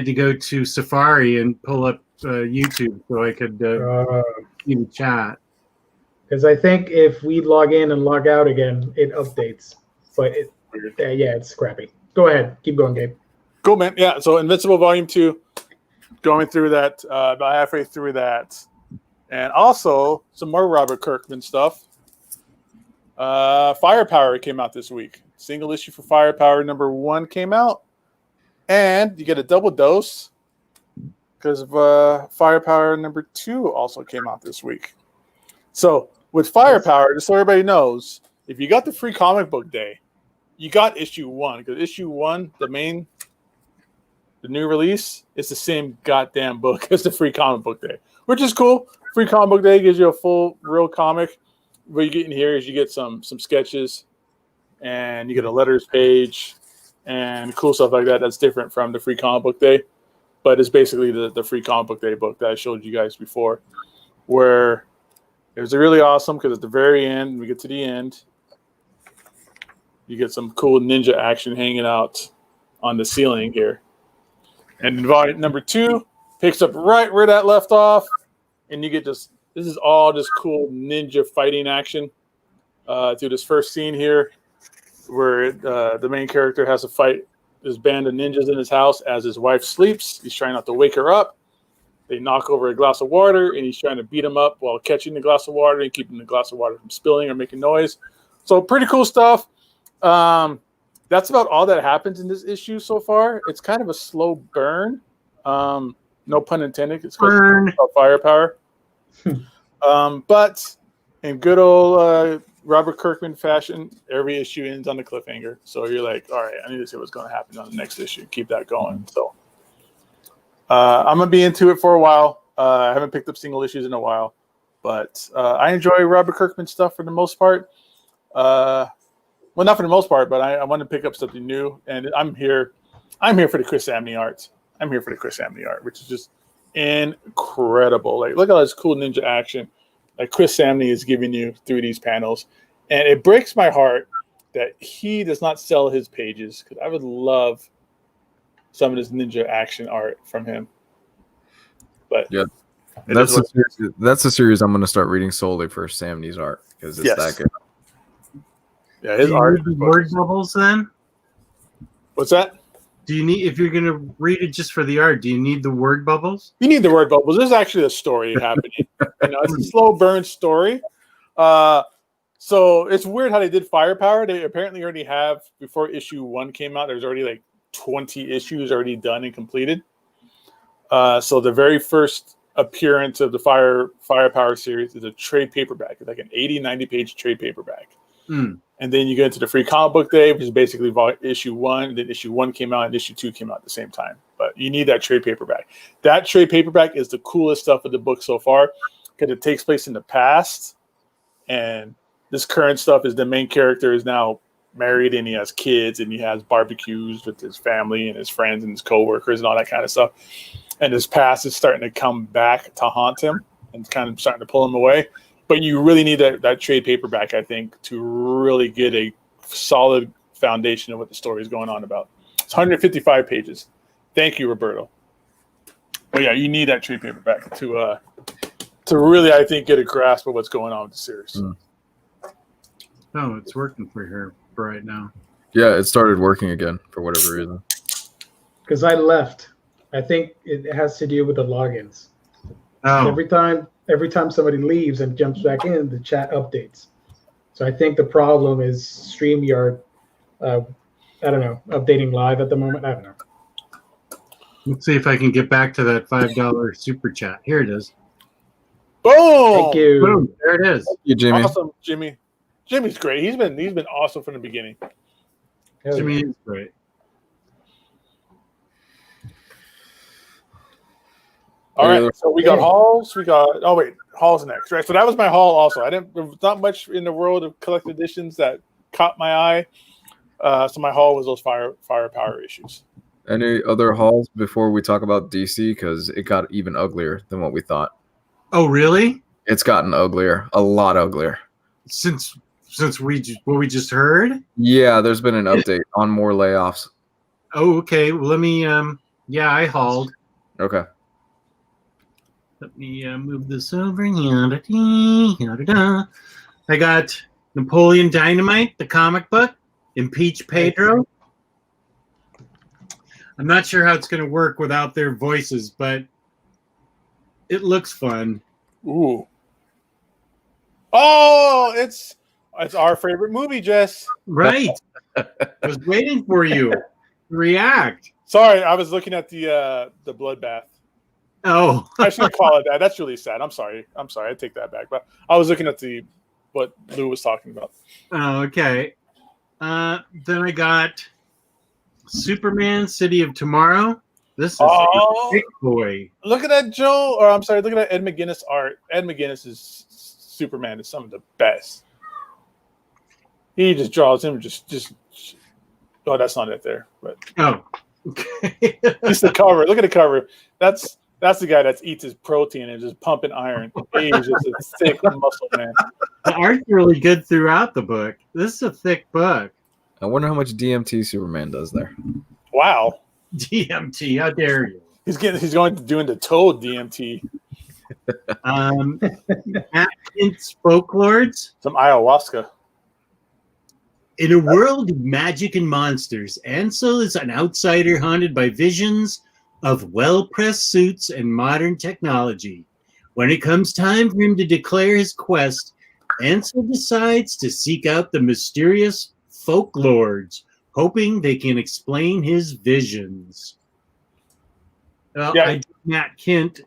to go to Safari and pull up YouTube so I could see the chat. Because I think if we log in and log out again, it updates. But it's crappy. Go ahead. Keep going, Gabe. Cool, man. Yeah, so Invincible Volume 2, going through that, about halfway through that. And also some more Robert Kirkman stuff. Firepower came out this week. Single issue for Firepower number 1 came out. And you get a double dose because of Firepower number 2 also came out this week. So with Firepower, just so everybody knows, if you got the free comic book day, you got issue 1 because issue 1, the new release, is the same goddamn book as the free comic book day, which is cool. Free comic book day gives you a full real comic. What you get in here is you get some sketches, and you get a letters page and cool stuff like that. That's different from the free comic book day, but it's basically the free comic book day book that I showed you guys before, where it was really awesome because at the very end, when we get to the end, you get some cool ninja action hanging out on the ceiling here. And volume number 2 picks up right where that left off, and you get this is all just cool ninja fighting action through this first scene here, where the main character has to fight this band of ninjas in his house as his wife sleeps. He's trying not to wake her up. They knock over a glass of water, and he's trying to beat him up while catching the glass of water and keeping the glass of water from spilling or making noise. So pretty cool stuff. That's about all that happens in this issue so far. It's kind of a slow burn. No pun intended. It's about Firepower. But in good old Robert Kirkman fashion, every issue ends on the cliffhanger. So you're like, all right, I need to see what's going to happen on the next issue. Keep that going. So I'm going to be into it for a while. I haven't picked up single issues in a while. But I enjoy Robert Kirkman stuff for the most part. Well, not for the most part, but I want to pick up something new. And I'm here for the Chris Samney art. I'm here for the Chris Samney art, which is just incredible. Like, look at all this cool ninja action that Chris Samney is giving you through these panels. And it breaks my heart that he does not sell his pages, because I would love some of this ninja action art from him. But yeah, that's a series I'm going to start reading solely for Samney's art, because it's that good. Yeah, his art. The word bubbles then? What's that? Do you need, if you're going to read it just for the art, do you need the word bubbles? You need the word bubbles. There's actually a story happening. It's a slow burn story. So it's weird how they did Firepower. They apparently already have, before issue 1 came out, there's already like 20 issues already done and completed. So the very first appearance of the Firepower series is a trade paperback. It's like an 80, 90-page trade paperback. And then you get into the free comic book day, which is basically issue 1. Then issue 1 came out and issue 2 came out at the same time. But you need that trade paperback. That trade paperback is the coolest stuff of the book so far, because it takes place in the past. And this current stuff is the main character is now married and he has kids and he has barbecues with his family and his friends and his coworkers and all that kind of stuff. And his past is starting to come back to haunt him and kind of starting to pull him away. But you really need that trade paperback, I think, to really get a solid foundation of what the story is going on about. It's 155 pages. Thank you, Roberto. But yeah, you need that trade paperback to really, I think, get a grasp of what's going on with the series. Oh, it's working for her right now. Yeah, it started working again for whatever reason. Because I left. I think it has to do with the logins. Oh. Every time somebody leaves and jumps back in, the chat updates. So I think the problem is StreamYard. I don't know, updating live at the moment. I don't know. Let's see if I can get back to that $5 super chat. Here it is. Boom! Thank you. Boom! There it is. Thank you, Jimmy. Awesome, Jimmy. Jimmy's great. He's been awesome from the beginning. Jimmy is great. All right, so we got hauls. Hauls next, right? So that was my haul. Also, there was not much in the world of collected editions that caught my eye. So my haul was those Firepower issues. Any other hauls before we talk about DC? Because it got even uglier than what we thought. Oh, really? It's gotten uglier, a lot uglier. Since what we just heard? Yeah, there's been an update on more layoffs. Oh, okay. Well, let me. I hauled. Okay. Let me move this over. I got Napoleon Dynamite, the comic book, Impeach Pedro. I'm not sure how it's going to work without their voices, but it looks fun. Ooh. Oh, it's our favorite movie, Jess. Right. I was waiting for you to react. Sorry, I was looking at the bloodbath. Oh, I shouldn't call it that. That's really sad. I'm sorry. I take that back. But I was looking at what Lou was talking about. oh, okay. Then I got Superman: City of Tomorrow. This is a big boy. Look at that Joe, or I'm sorry, look at that Ed McGuinness art. Ed McGuinness's Superman is some of the best. He just draws him just. Oh, that's not it there, but okay. just the cover. Look at the cover. That's the guy that eats his protein and just pumping iron. He's just a thick muscle man. The art's really good throughout the book. This is a thick book. I wonder how much DMT Superman does there. Wow. DMT, how dare you? He's going to doing the Toad DMT. Atkins Folklords. Some ayahuasca. In a world of magic and monsters, Ansel is an outsider haunted by visions of well-pressed suits and modern technology. When it comes time for him to declare his quest, Ansel decides to seek out the mysterious folklords, hoping they can explain his visions. Well, Yeah. I did Matt Kent,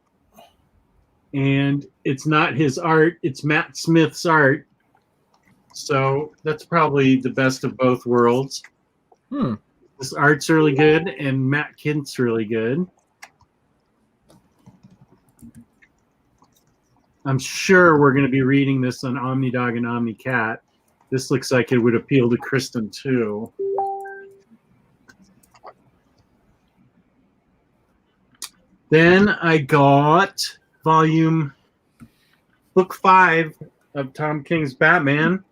and it's not his art, it's Matt Smith's art. So that's probably the best of both worlds. This art's really good, and Matt Kent's really good. I'm sure we're going to be reading this on Omnidog and Omnicat. This looks like it would appeal to Kristan too. Then I got book 5 of Tom King's Batman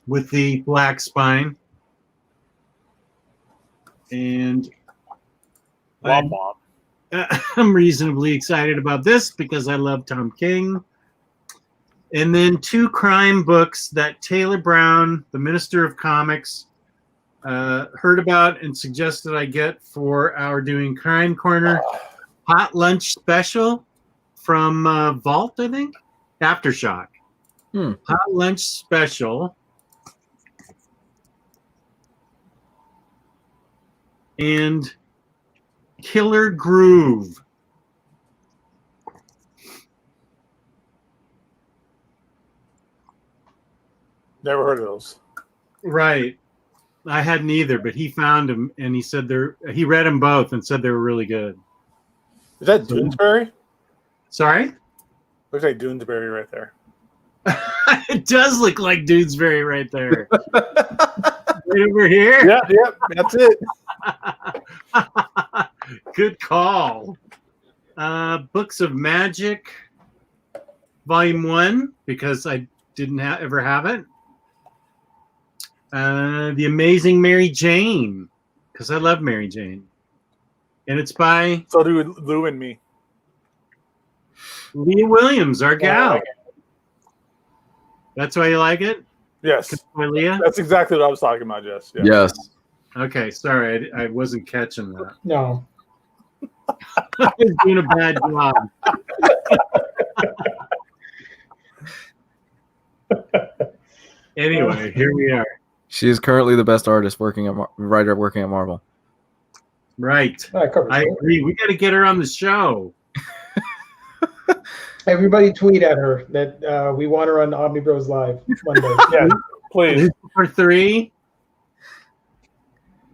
with the black spine. And Womp womp. I'm reasonably excited about this because I love Tom King. And then 2 crime books that Taylor Brown, the Minister of Comics, heard about and suggested I get for our Doing Crime Corner. Hot Lunch Special from Vault, I think? Aftershock. Hot Lunch Special. And Killer Groove. Never heard of those. Right. I hadn't either, but he found them and he said he read them both and said they were really good. Is that Doonesbury? Sorry? Looks like Doonesbury right there. It does look like Doonesbury right there. Right over here? Yep, that's it. Good call. Books of Magic, Volume 1, because I didn't ever have it. The Amazing Mary Jane, because I love Mary Jane. And it's by... So do Lou and me. Leah Williams, our gal. Like That's why you like it? yes. By Leah? That's exactly what I was talking about, Jess. Yeah. Yes. Okay, sorry. I wasn't catching that. No. I was doing a bad job. Anyway, here we are. She is currently the best artist working at writer working at Marvel. Right. That covers I it. agree. We got to get her on the show. Everybody tweet at her that we want her on Omnibroslive Monday. Yeah, please. For 3.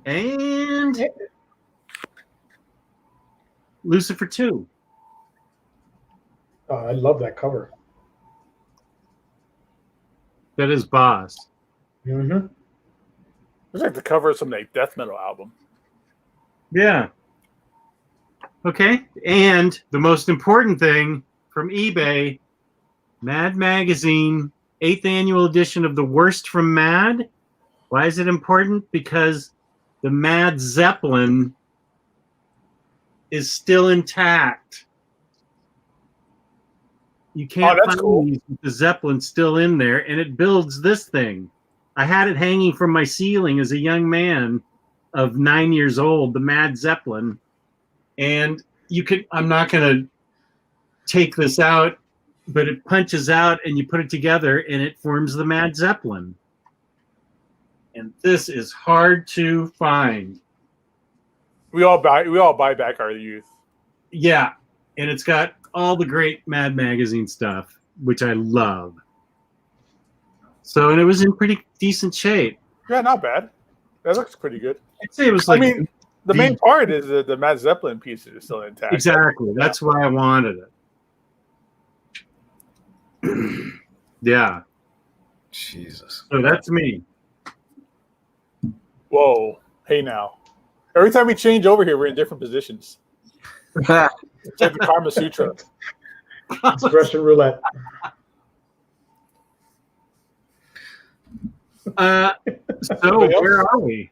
And Lucifer 2. Oh, I love that cover. That is Boss. Mm-hmm. It's like the cover of some like death metal album. Yeah. Okay. And the most important thing from eBay, Mad Magazine, 8th annual edition of The Worst from Mad. Why is it important? Because the Mad Zeppelin is still intact. You can't that's find cool. these with the Zeppelin still in there, and it builds this thing. I had it hanging from my ceiling as a young man of 9 years old, the Mad Zeppelin. And I'm not going to take this out, but it punches out and you put it together and it forms the Mad Zeppelin. and this is hard to find. We all buy back our youth. Yeah, and it's got all the great Mad Magazine stuff, which I love. So, and it was in pretty decent shape. Yeah, not bad. That looks pretty good. I'd say it was like. I mean, the main part is the Matt Zeppelin piece is still intact. Exactly. That's why I wanted it. Yeah. Jesus. So that's me. Whoa. Hey now. Every time we change over here, we're in different positions. It's like the Karma Sutra. It's Russian roulette. So where are we?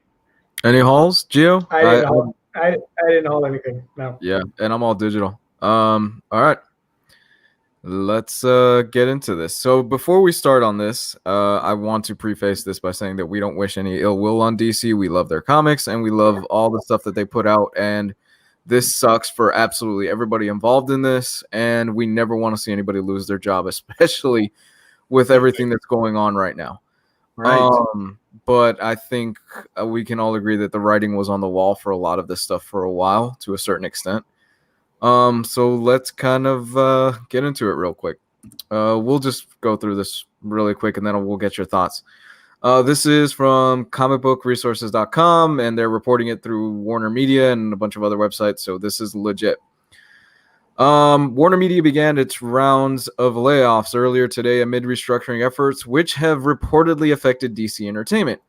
Any hauls, Gio? I didn't haul anything. No. Yeah, and I'm all digital. All right. Let's get into this. So before we start on this, I want to preface this by saying that we don't wish any ill will on DC. We love their comics and we love all the stuff that they put out, and this sucks for absolutely everybody involved in this, and we never want to see anybody lose their job, especially with everything that's going on right now. Right. But I think we can all agree that the writing was on the wall for a lot of this stuff for a while, to a certain extent. So let's kind of get into it real quick. We'll just go through this really quick, and then we'll get your thoughts. This is from comicbookresources.com, and they're reporting it through Warner Media and a bunch of other websites, so this is legit. Warner Media began its rounds of layoffs earlier today amid restructuring efforts, which have reportedly affected DC Entertainment.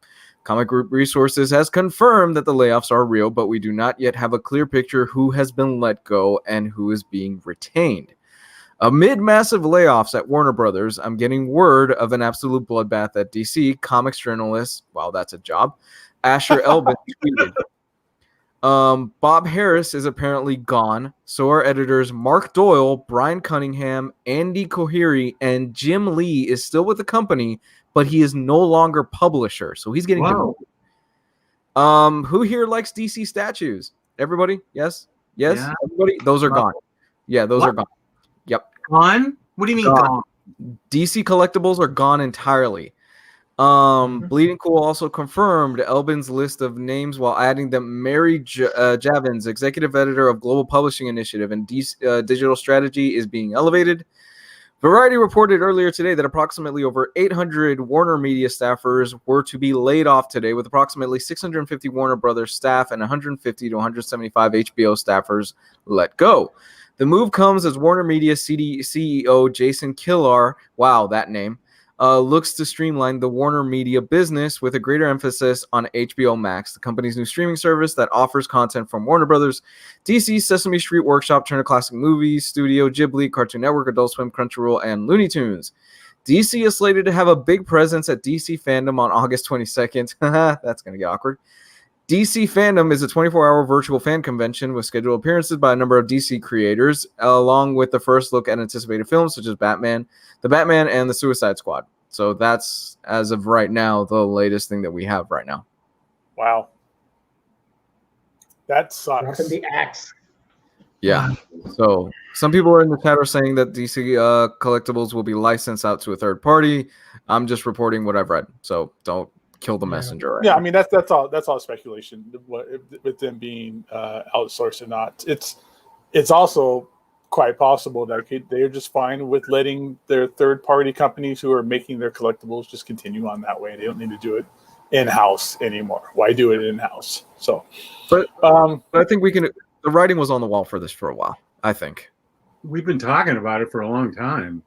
Comic Group Resources has confirmed that the layoffs are real, but we do not yet have a clear picture who has been let go and who is being retained. Amid massive layoffs at Warner Brothers, I'm getting word of an absolute bloodbath at DC. Comics journalist, wow, that's a job, Asher Elvin tweeted. Bob Harris is apparently gone. So are editors Mark Doyle, Brian Cunningham, Andy Kohiri, and Jim Lee is still with the company, but he is no longer publisher. So he's getting demoted. Who here likes DC statues? Everybody? Yes? Yes? Yeah. Everybody? Those are gone. Yeah, those are gone. Yep. Gone? What do you mean gone? DC collectibles are gone entirely. Bleeding Cool also confirmed Elbin's list of names while adding that Mary Javins, executive editor of Global Publishing Initiative and Digital Strategy, is being elevated. Variety reported earlier today that approximately over 800 Warner Media staffers were to be laid off today, with approximately 650 Warner Brothers staff and 150 to 175 HBO staffers let go. The move comes as Warner Media CEO Jason Kilar, wow, that name, looks to streamline the Warner Media business with a greater emphasis on HBO Max, the company's new streaming service that offers content from Warner Brothers, DC, Sesame Street Workshop, Turner Classic Movies, Studio Ghibli, Cartoon Network, Adult Swim, Crunchyroll, and Looney Tunes. DC is slated to have a big presence at DC Fandom on August 22nd. That's going to get awkward. DC Fandom is a 24-hour virtual fan convention with scheduled appearances by a number of DC creators, along with the first look at anticipated films such as Batman, The Batman, and The Suicide Squad. So that's, as of right now, the latest thing that we have right now. Wow. That sucks. Dropping the axe. Yeah. So some people are in the chat are saying that DC collectibles will be licensed out to a third party. I'm just reporting what I've read. So don't kill the messenger. Yeah, I mean that's all speculation. With them being outsourced or not, it's also quite possible that they're just fine with letting their third-party companies who are making their collectibles just continue on that way. They don't need to do it in-house anymore. Why do it in-house? So, but I think we can. The writing was on the wall for this for a while. I think we've been talking about it for a long time.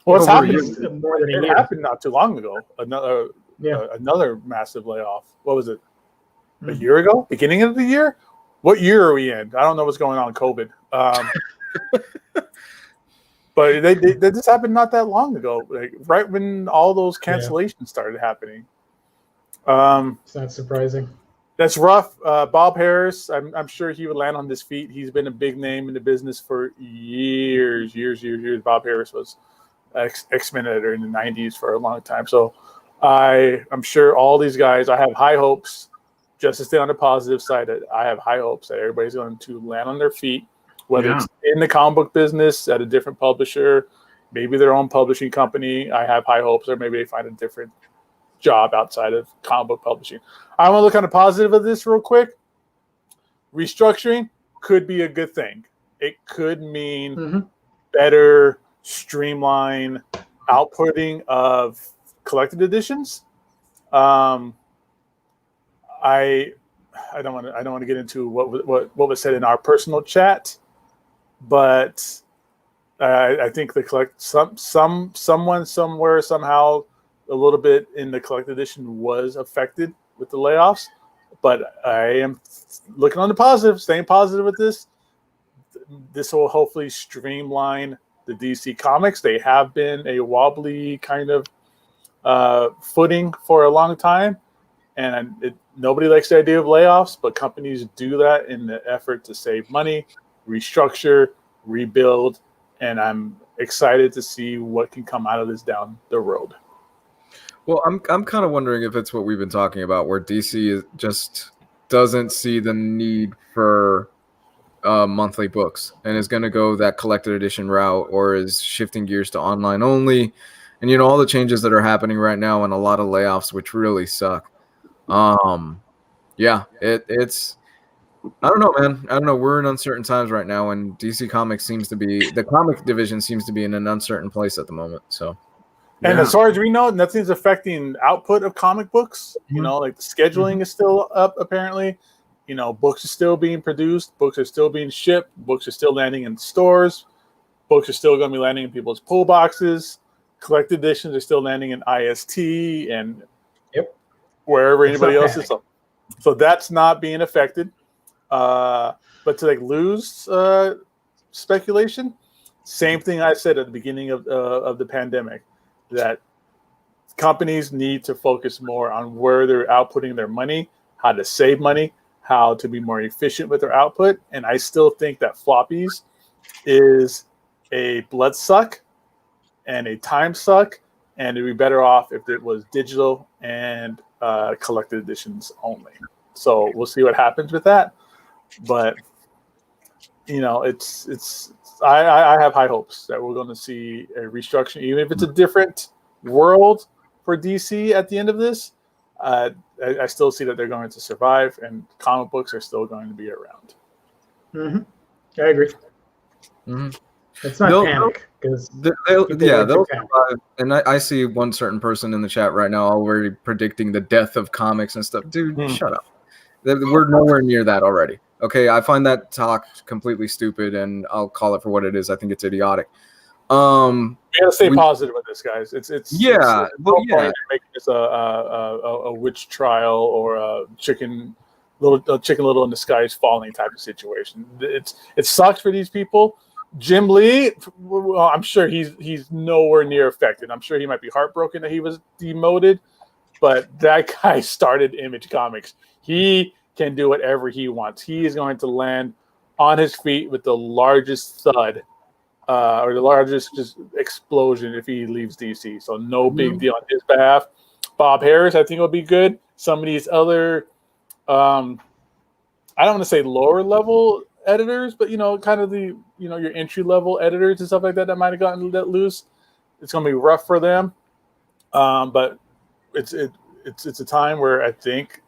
Well, it's happened more than a year. It happened not too long ago. Another massive layoff. What was it? A year ago? Beginning of the year? What year are we in? I don't know what's going on with COVID. But they this happened not that long ago, like right when all those cancellations started happening. It's not surprising. That's rough. Bob Harris, I'm sure he would land on his feet. He's been a big name in the business for years. Bob Harris was X-Men editor in the 90s for a long time. So I'm sure all these guys, I have high hopes, just to stay on the positive side, I have high hopes that everybody's going to land on their feet, whether it's in the comic book business, at a different publisher, maybe their own publishing company. I have high hopes, or maybe they find a different job outside of comic book publishing. I want to look on the positive of this real quick. Restructuring could be a good thing. It could mean better streamline outputting of collected editions. I don't want to get into what was said in our personal chat, but I think someone somewhere somehow a little bit in the collected edition was affected with the layoffs. But I am looking on the positive, staying positive with this. This will hopefully streamline the DC comics. They have been a wobbly kind of footing for a long time. And nobody likes the idea of layoffs, but companies do that in the effort to save money, restructure, rebuild. And I'm excited to see what can come out of this down the road. Well, I'm kind of wondering if it's what we've been talking about, where DC just doesn't see the need for monthly books and is going to go that collected edition route, or is shifting gears to online only. And, you know, all the changes that are happening right now and a lot of layoffs, which really suck. Yeah, it's, I don't know, man. I don't know. We're in uncertain times right now, and DC Comics the comic division seems to be in an uncertain place at the moment. So. And as far as we know, nothing's affecting output of comic books. You know, like the scheduling is still up, apparently. You know, books are still being produced. Books are still being shipped. Books are still landing in stores. Books are still going to be landing in people's pull boxes. Collected editions are still landing in IST and wherever anybody else is. So that's not being affected. But to like lose speculation, same thing I said at the beginning of the pandemic, that companies need to focus more on where they're outputting their money, how to save money, how to be more efficient with their output. And I still think that floppies is a blood suck and a time suck, and it'd be better off if it was digital and collected editions only. So we'll see what happens with that. But, you know, I have high hopes that we're going to see a restructuring, even if it's a different world for DC at the end of this. I still see that they're going to survive, and comic books are still going to be around. I agree. It's not panic, because they'll survive. And I see one certain person in the chat right now already predicting the death of comics and stuff. Dude, shut up. We're nowhere near that already. Okay, I find that talk completely stupid, and I'll call it for what it is. I think it's idiotic. We gotta stay positive with this, guys. It's making this a witch trial or a chicken little in the sky is falling type of situation. It sucks for these people. Jim Lee, well, I'm sure he's nowhere near affected. I'm sure he might be heartbroken that he was demoted, but that guy started Image Comics. He can do whatever he wants. He is going to land on his feet with the largest thud or the largest just explosion if he leaves DC. So no big deal on his behalf. Bob Harris, I think, will be good. Some of these other, I don't want to say lower level editors, but, you know, kind of the, you know, your entry level editors and stuff like that might have gotten let loose. It's going to be rough for them. But it's a time where I think,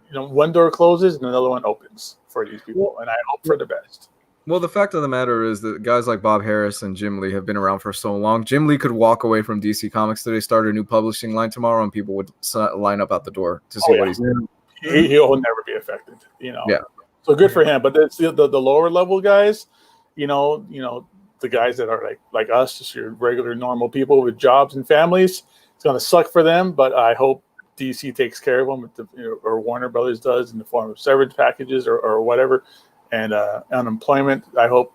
you know, one door closes and another one opens for these people, and I hope for the best. Well, the fact of the matter is that guys like Bob Harris and Jim Lee have been around for so long. Jim Lee could walk away from DC Comics today, start a new publishing line tomorrow, and people would line up out the door to see what he's doing. He'll never be affected, you know. Yeah. So good for him. But it's the lower level guys, you know, the guys that are like us, just your regular normal people with jobs and families. It's going to suck for them, but I hope DC takes care of them, or Warner Brothers does in the form of severance packages or whatever. And unemployment, I hope,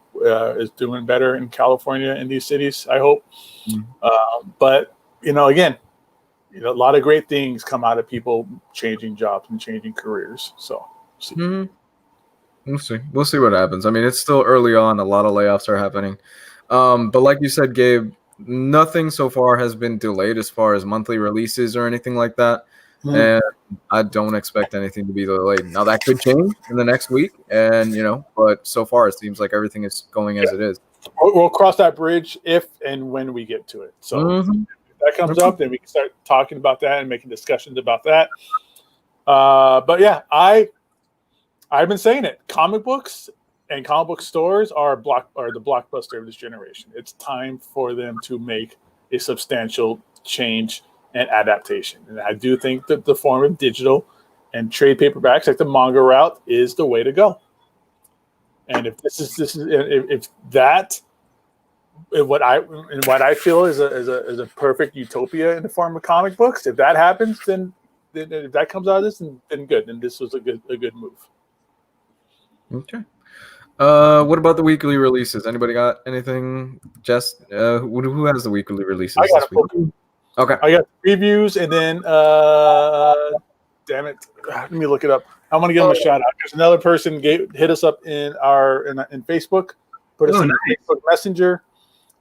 is doing better in California in these cities. I hope. But, you know, again, you know, a lot of great things come out of people changing jobs and changing careers. So, see. We'll see. We'll see what happens. I mean, it's still early on. A lot of layoffs are happening. But like you said, Gabe, nothing so far has been delayed as far as monthly releases or anything like that. And I don't expect anything to be delayed. Now, that could change in the next week, and, you know, but so far it seems like everything is going as it is. We'll cross that bridge if and when we get to it. So that comes up, then we can start talking about that and making discussions about that. But yeah, I've been saying it. Comic books and comic book stores are the blockbuster of this generation. It's time for them to make a substantial change and adaptation. And I do think that the form of digital and trade paperbacks, like the manga route, is the way to go. And if what I feel is a perfect utopia in the form of comic books, if that happens, then if that comes out of this, then good. Then this was a good move. Okay. What about the weekly releases? Anybody got anything? Jess, who has the weekly releases this week? Okay. I got previews, and then damn it, let me look it up. I want to give them a shout out. There's another person hit us up in Facebook, put us in Facebook Messenger,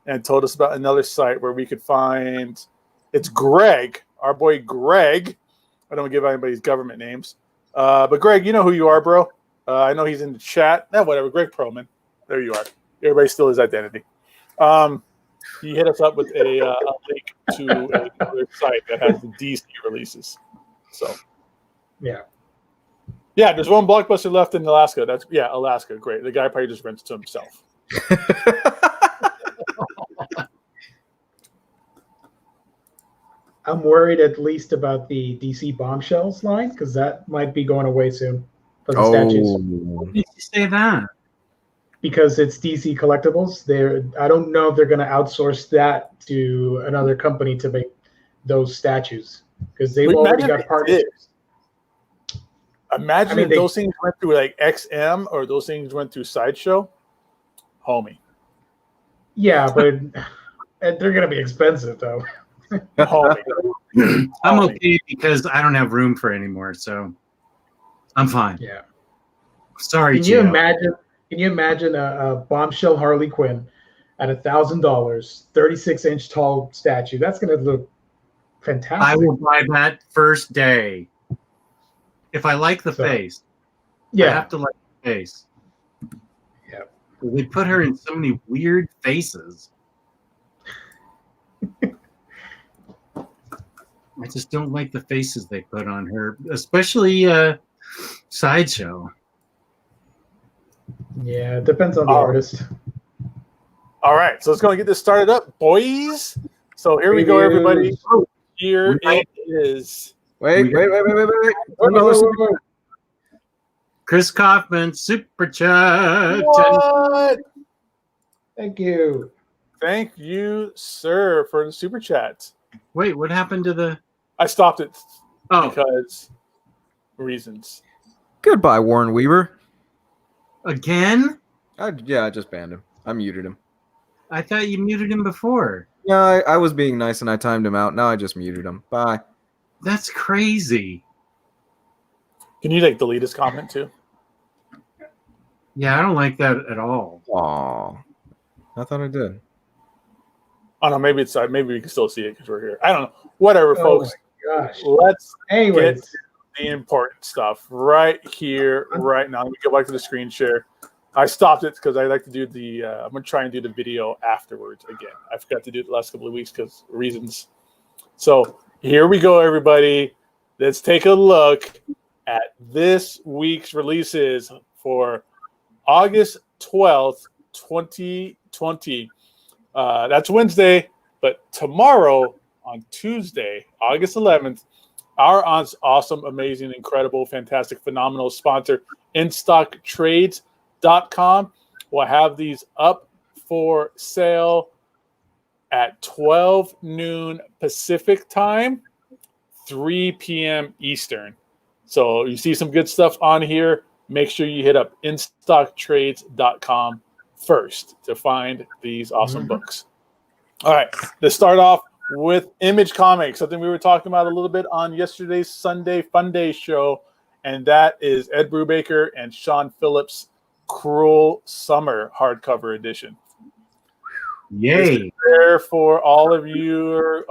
and told us about another site where we could find. It's Greg, our boy Greg. I don't give anybody's government names, but Greg, you know who you are, bro. I know he's in the chat. Whatever. Greg Proman. There you are. Everybody still his identity. He hit us up with a link to another site that has the DC releases. So, yeah. There's one blockbuster left in Alaska. Alaska. Great. The guy probably just rents it to himself. I'm worried at least about the DC Bombshells line because that might be going away soon for the statues. Why did you say that? Because it's DC Collectibles. I don't know if they're going to outsource that to another company to make those statues because they've already got partnerships. Imagine if those things went through like XM or those things went through Sideshow, homie. Yeah, but they're going to be expensive though. I'm okay because I don't have room for anymore, so I'm fine. Yeah. Sorry, Can you imagine a bombshell Harley Quinn at $1,000, 36-inch tall statue? That's going to look fantastic. I will buy that first day. If I like the face. I have to like the face. Yeah. They put her in so many weird faces. I just don't like the faces they put on her, especially Sideshow. Yeah, it depends on the artist. All right, so let's go and get this started up, boys. So here we go, everybody. Here it is. Wait. Chris Kaufman, Super Chat. What? Thank you. Thank you, sir, for the Super Chat. Wait, what happened to the... I stopped it because reasons. Goodbye, Warren Weaver. Again? I just banned him. I muted him. I thought you muted him before. Yeah, I was being nice and I timed him out. Now I just muted him. Bye. That's crazy. Can you delete his comment too? Yeah, I don't like that at all. Aw. I thought I did. Oh no, maybe we can still see it because we're here. I don't know. Whatever, folks. Gosh. Let's get the important stuff right here, right now. Let me go back to the screen share. I stopped it because I like to do I'm going to try and do the video afterwards again. I forgot to do it the last couple of weeks because reasons. So here we go, everybody. Let's take a look at this week's releases for August 12th, 2020. That's Wednesday, but tomorrow on Tuesday, August 11th, our awesome, amazing, incredible, fantastic, phenomenal sponsor, InStockTrades.com, will have these up for sale at 12 noon Pacific time, 3 p.m. Eastern. So you see some good stuff on here. Make sure you hit up InStockTrades.com first to find these awesome books. All right, let's start off with Image Comics, something we were talking about a little bit on yesterday's Sunday Fun Day show, and that is Ed Brubaker and Sean Phillips' Cruel Summer hardcover edition. Yay! There for all of you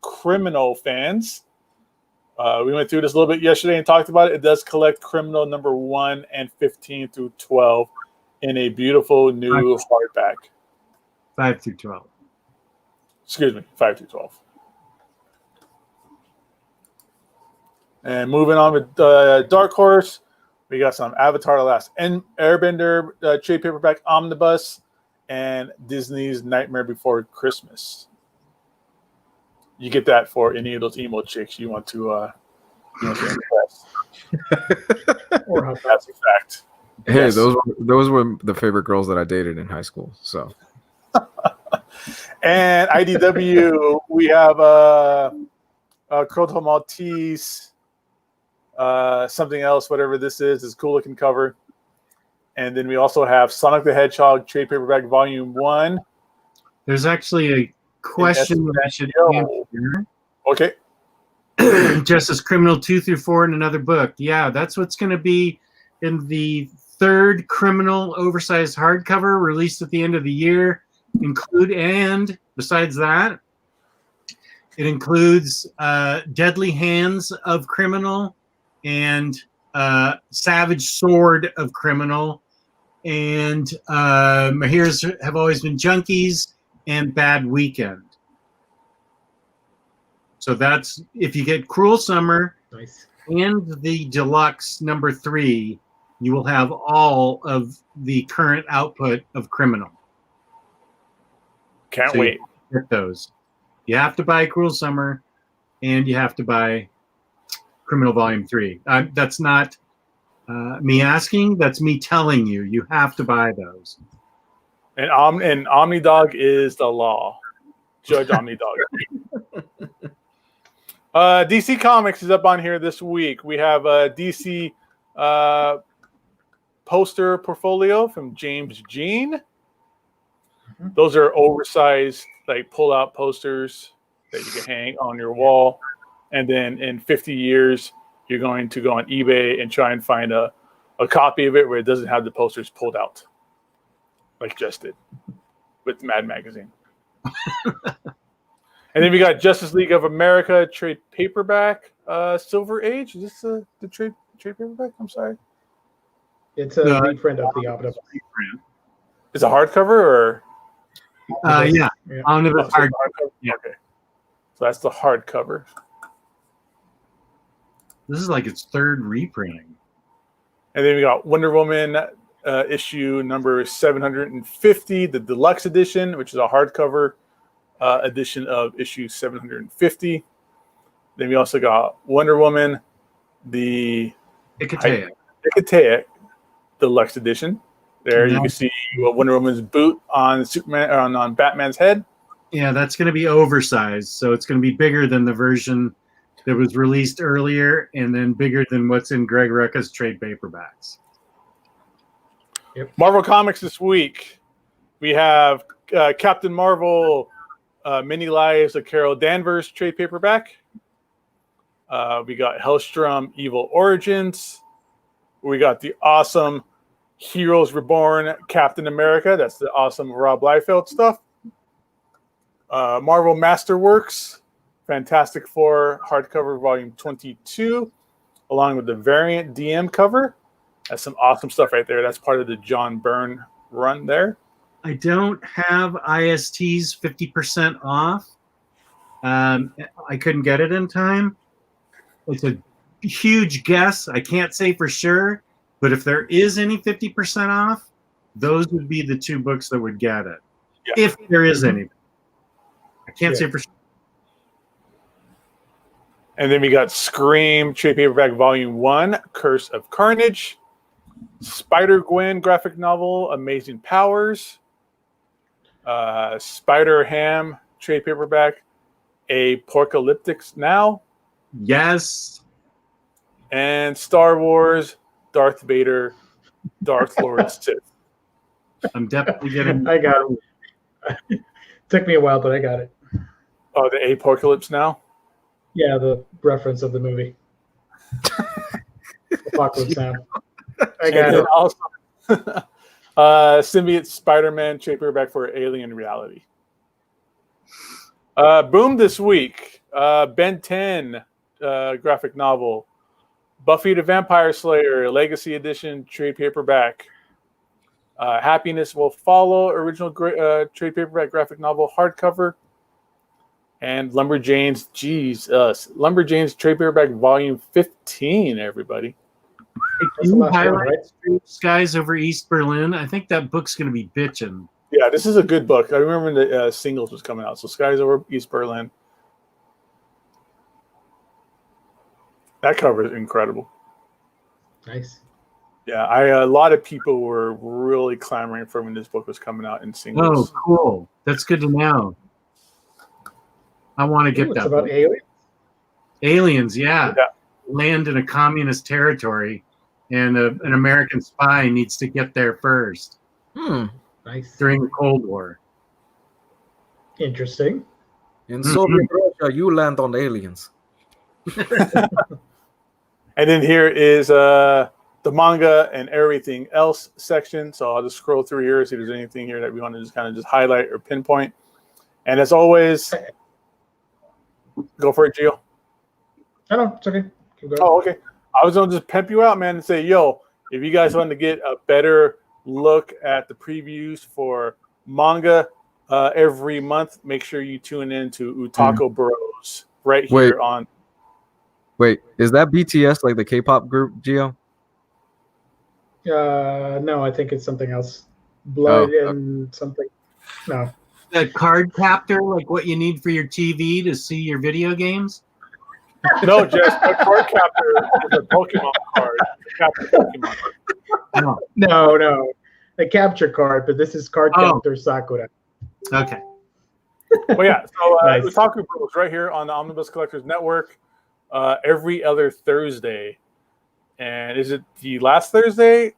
Criminal fans. We went through this a little bit yesterday and talked about it. It does collect Criminal number 1 and 15 through 12 in a beautiful new hardback. 5 through 12. Excuse me, 5 through 12. And moving on with Dark Horse, we got some Avatar: The Last Airbender trade paperback omnibus and Disney's Nightmare Before Christmas. You get that for any of those emo chicks you want to impress. That's a fact. Hey, yes. those were the favorite girls that I dated in high school. So, and IDW, we have Croto Maltese, something else, whatever this is cool looking cover. And then we also have Sonic the Hedgehog trade paperback volume 1. There's actually a question that I should answer. Okay. Justice Criminal 2 through 4 in another book. Yeah, that's what's going to be in the 3rd Criminal oversized hardcover released at the end of the year. And besides that, it includes Deadly Hands of Criminal and Savage Sword of Criminal, and My Heroes Have Always Been Junkies, and Bad Weekend. So that's, if you get Cruel Summer and the deluxe number 3, you will have all of the current output of Criminal. Can't wait. Get those. You have to buy Cruel Summer, and you have to buy Criminal Volume 3. That's not me asking. That's me telling you. You have to buy those. And Omnidog is the law. Judge Omnidog. DC Comics is up on here this week. We have a DC poster portfolio from James Jean. Those are oversized, like pull-out posters that you can hang on your wall. And then in 50 years, you're going to go on eBay and try and find a copy of it where it doesn't have the posters pulled out, like Jess did with Mad Magazine. And then we got Justice League of America trade paperback, Silver Age. Is this the trade paperback? I'm sorry. It's a reprint of the Omnibus. Is it hardcover or? Yeah. Omnibus hardcover. Yeah. Okay. So that's the hardcover. This is like its 3rd reprinting. And then we got Wonder Woman issue number 750, the deluxe edition, which is a hardcover edition of issue 750. Then we also got Wonder Woman, the Ikatea deluxe edition. There you can see Wonder Woman's boot on Superman or on Batman's head. Yeah, that's going to be oversized, so it's going to be bigger than the version that was released earlier, and then bigger than what's in Greg Rucka's trade paperbacks. Yep. Marvel Comics this week. We have Captain Marvel Many Lives of Carol Danvers trade paperback. We got Hellstrom Evil Origins. We got the awesome Heroes Reborn Captain America. That's the awesome Rob Liefeld stuff. Marvel Masterworks Fantastic Four hardcover volume 22, along with the variant DM cover. That's some awesome stuff right there. That's part of the John Byrne run there. I don't have IST's 50% off. I couldn't get it in time. It's a huge guess. I can't say for sure, but if there is any 50% off, those would be the 2 books that would get it. Yeah. If there is any. I can't say for sure. And then we got Scream trade paperback volume 1, Curse of Carnage. Spider-Gwen graphic novel, Amazing Powers. Spider-Ham trade paperback, Apocalyptics Now. Yes. And Star Wars, Darth Vader, Darth Lord Sith. I'm definitely getting. I got it. Took me a while, but I got it. Oh, the Apocalypse Now? Yeah, the reference of the movie. Apocalypse Now. I got it. Also, Symbiote Spider-Man trade paperback for Alien Reality. Boom this week. Ben 10 graphic novel. Buffy the Vampire Slayer Legacy Edition trade paperback. Happiness Will Follow original trade paperback graphic novel hardcover. And Lumberjanes, Lumberjanes trade paperback volume 15, everybody. Hey, That's the can you last one, highlight right? Street Skies over East Berlin? I think that book's going to be bitchin'. Yeah, this is a good book. I remember when the singles was coming out. So Skies Over East Berlin. That cover is incredible. Nice. Yeah, a lot of people were really clamoring for when this book was coming out in Oh, singles. cool. That's good to know. I want to get Ooh, that it's about book. aliens. Aliens, yeah. Yeah. Land in a communist territory, and an American spy needs to get there first Nice. during the Cold War. Interesting. In Soviet Russia, you land on aliens. And then here is the manga and everything else section. So I'll just scroll through here, see if there's anything here that we want to just kind of just highlight or pinpoint. And as always, go for it, Gio. I know, it's okay. Keep going. Oh, okay. I was going to just pimp you out, man, and say, yo, if you guys want to get a better look at the previews for manga every month, make sure you tune in to Utako Bros right here on. Wait, is that BTS, like the K-pop group, Gio? No, I think it's something else. Blood and something. No. The card captor, like what you need for your TV to see your video games? No, just a card captor is a Pokemon card. Capture Pokemon. No. A capture card, but this is Card Captor Sakura. Okay. Well, yeah, so Nice. Utako Bros right here on the Omnibus Collectors Network every other Thursday. And is it the last Thursday,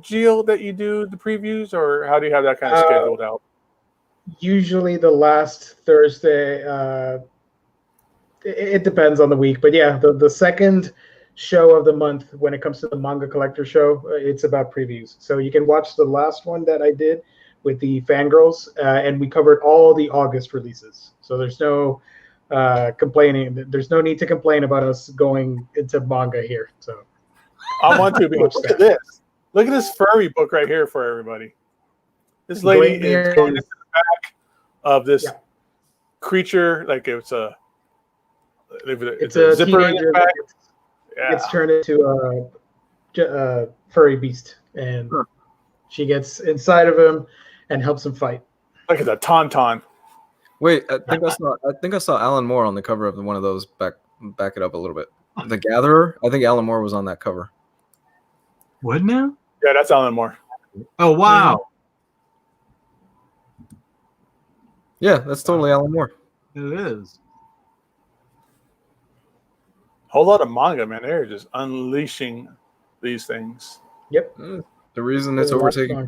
Gio, that you do the previews, or how do you have that kind of scheduled out? Usually the last Thursday. It depends on the week, but yeah, the second show of the month when it comes to the Manga Collector Show, it's about previews. So you can watch the last one that I did with the Fangirlz, and we covered all the August releases. So there's no complaining. There's no need to complain about us going into manga here. So I want to, because look at this. Look at this furry book right here for everybody. This lady is going into the back of this creature, like it's a zipper in the back. Gets turned into a furry beast, and she gets inside of him and helps him fight. Look at that tauntaun. Wait, I think I saw Alan Moore on the cover of one of those. Back it up a little bit. The Gatherer. I think Alan Moore was on that cover. What now? Yeah, that's Alan Moore. Oh wow. Yeah, that's totally Alan Moore. It is. Whole lot of manga, man. They're just unleashing these things. Yep. The reason it's overtaking.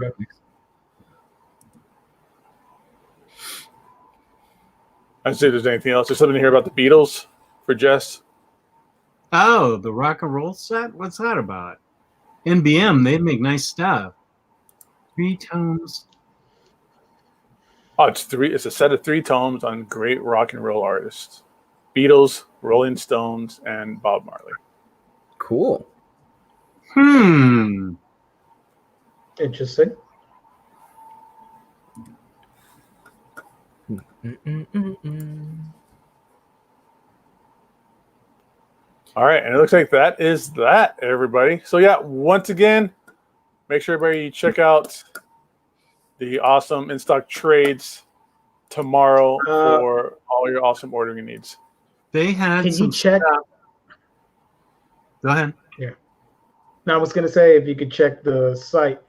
I see if there's anything else. There's something here about the Beatles for Jess. Oh, the rock and roll set? What's that about? NBM, they make nice stuff. 3 tomes. Oh, it's a set of 3 tomes on great rock and roll artists. Beatles, Rolling Stones, and Bob Marley. Cool. Interesting. All right, and it looks like that is that, everybody. So yeah, once again, make sure everybody check out the awesome in-stock trades tomorrow for all your awesome ordering needs. They had Can some you check? Go ahead. Yeah. Now I was going to say if you could check the site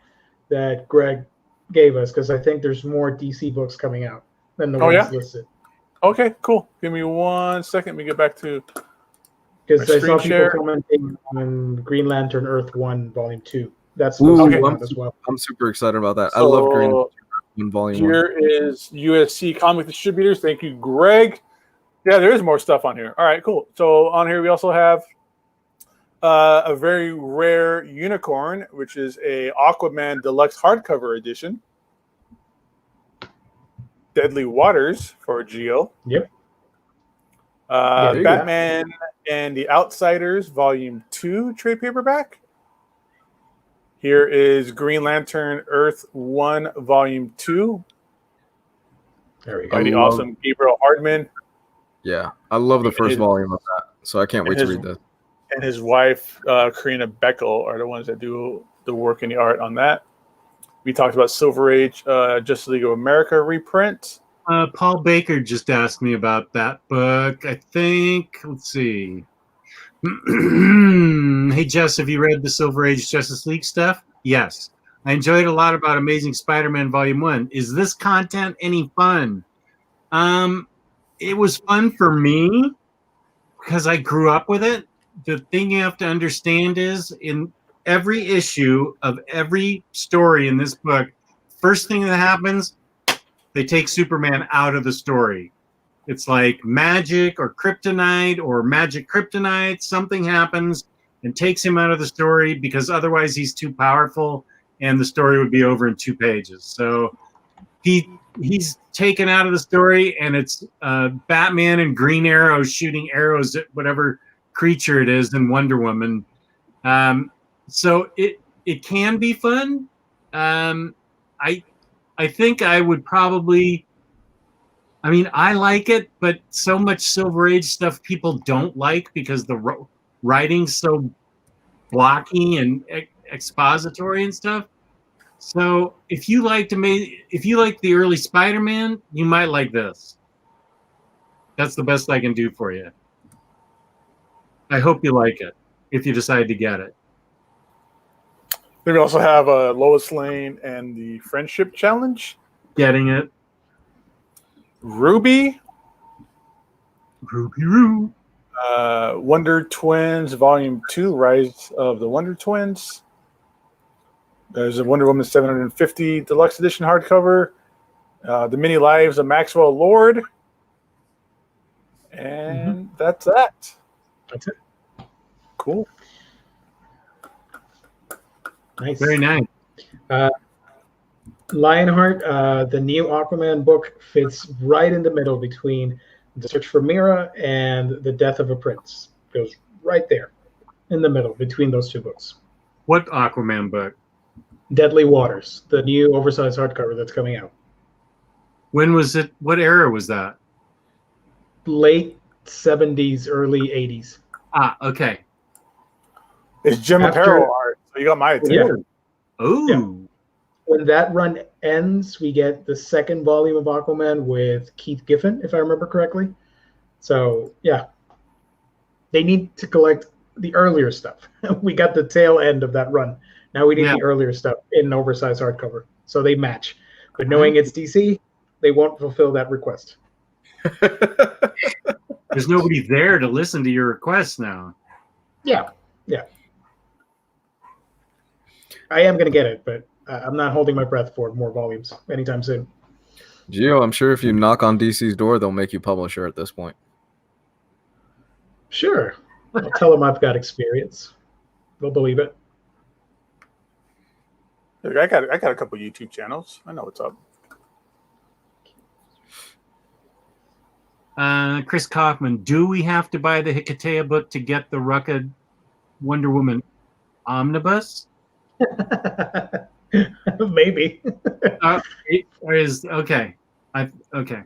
that Greg gave us, because I think there's more DC books coming out than the ones listed. Okay, cool. Give me 1 second. Let me get back to because I saw people share. commenting on Green Lantern Earth 1 Volume 2. That's as well. I'm super excited about that. I love Green Lantern Volume 1. Here is USC Comic Distributors. Thank you, Greg. Yeah, there is more stuff on here. All right, cool. So on here we also have a very rare unicorn, which is a Aquaman Deluxe hardcover edition. Deadly Waters for Geo. Yep. Batman and the Outsiders Volume 2 trade paperback. Here is Green Lantern Earth 1 Volume 2. There we go. By the awesome Gabriel Hardman. Yeah, I love the first volume of that, so I can't wait to read this. And his wife, Karina Beckel, are the ones that do the work and the art on that. We talked about Silver Age, Justice League of America reprint. Paul Baker just asked me about that book. I think, let's see. Hey, Jess, have you read the Silver Age Justice League stuff? Yes. I enjoyed a lot about Amazing Spider-Man Volume 1. Is this content any fun? It was fun for me because I grew up with it. The thing you have to understand is in every issue of every story in this book, first thing that happens, they take Superman out of the story. It's like magic or kryptonite or magic kryptonite. Something happens and takes him out of the story because otherwise he's too powerful and the story would be over in 2 pages. So he's taken out of the story, and it's Batman and Green Arrow shooting arrows at whatever creature it is in Wonder Woman. So it can be fun. I think I would probably. I mean, I like it, but so much Silver Age stuff people don't like because the writing's so blocky and expository and stuff. So if you like the early Spider-Man, you might like this. That's the best I can do for you. I hope you like it if you decide to get it. Then we also have Lois Lane and the Friendship Challenge. Getting it. Ruby. Roo. Wonder Twins Volume 2, Rise of the Wonder Twins. There's a Wonder Woman 750 Deluxe Edition hardcover. The Mini Lives of Maxwell Lord. And that's that. That's it. Cool. Nice. Very nice. Lionheart, the new Aquaman book, fits right in the middle between The Search for Mira and The Death of a Prince. Goes right there in the middle between those 2 books. What Aquaman book? Deadly Waters, the new oversized hardcover that's coming out. When was it? What era was that? Late 70s, early 80s. Ah, okay. It's Jim Apparel art, so you got my attention. Yeah. Ooh. Yeah. When that run ends, we get the 2nd volume of Aquaman with Keith Giffen, if I remember correctly. So, yeah. They need to collect the earlier stuff. We got the tail end of that run. Now we need the earlier stuff in an oversized hardcover. So they match. But knowing it's DC, they won't fulfill that request. There's nobody there to listen to your requests now. Yeah. I am going to get it, but I'm not holding my breath for more volumes anytime soon. Gio, I'm sure if you knock on DC's door, they'll make you publisher at this point. Sure. I'll tell them I've got experience. They'll believe it. Look, I got a couple YouTube channels. I know what's up. Chris Kaufman, do we have to buy the Hikatea book to get the Rucka Wonder Woman omnibus? Maybe. It is okay. Okay.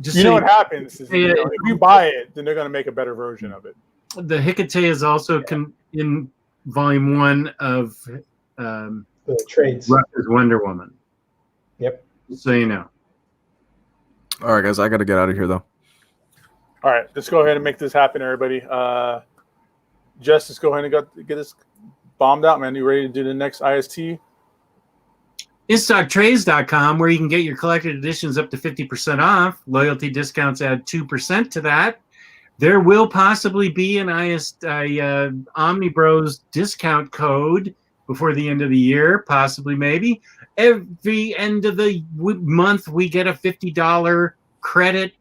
Just you know what happens is if you buy it, then they're going to make a better version of it. The Hikatea is also in volume 1 of the trades. Rucka's Wonder Woman. Yep. So you know. All right, guys, I got to get out of here, though. All right, let's go ahead and make this happen, everybody. Jess, let's go ahead and get this bombed out, man. You ready to do the next IST? InStockTrades.com, where you can get your collected editions up to 50% off. Loyalty discounts add 2% to that. There will possibly be an OmniBros discount code before the end of the year, possibly, maybe. Every end of the month, we get a $50 credit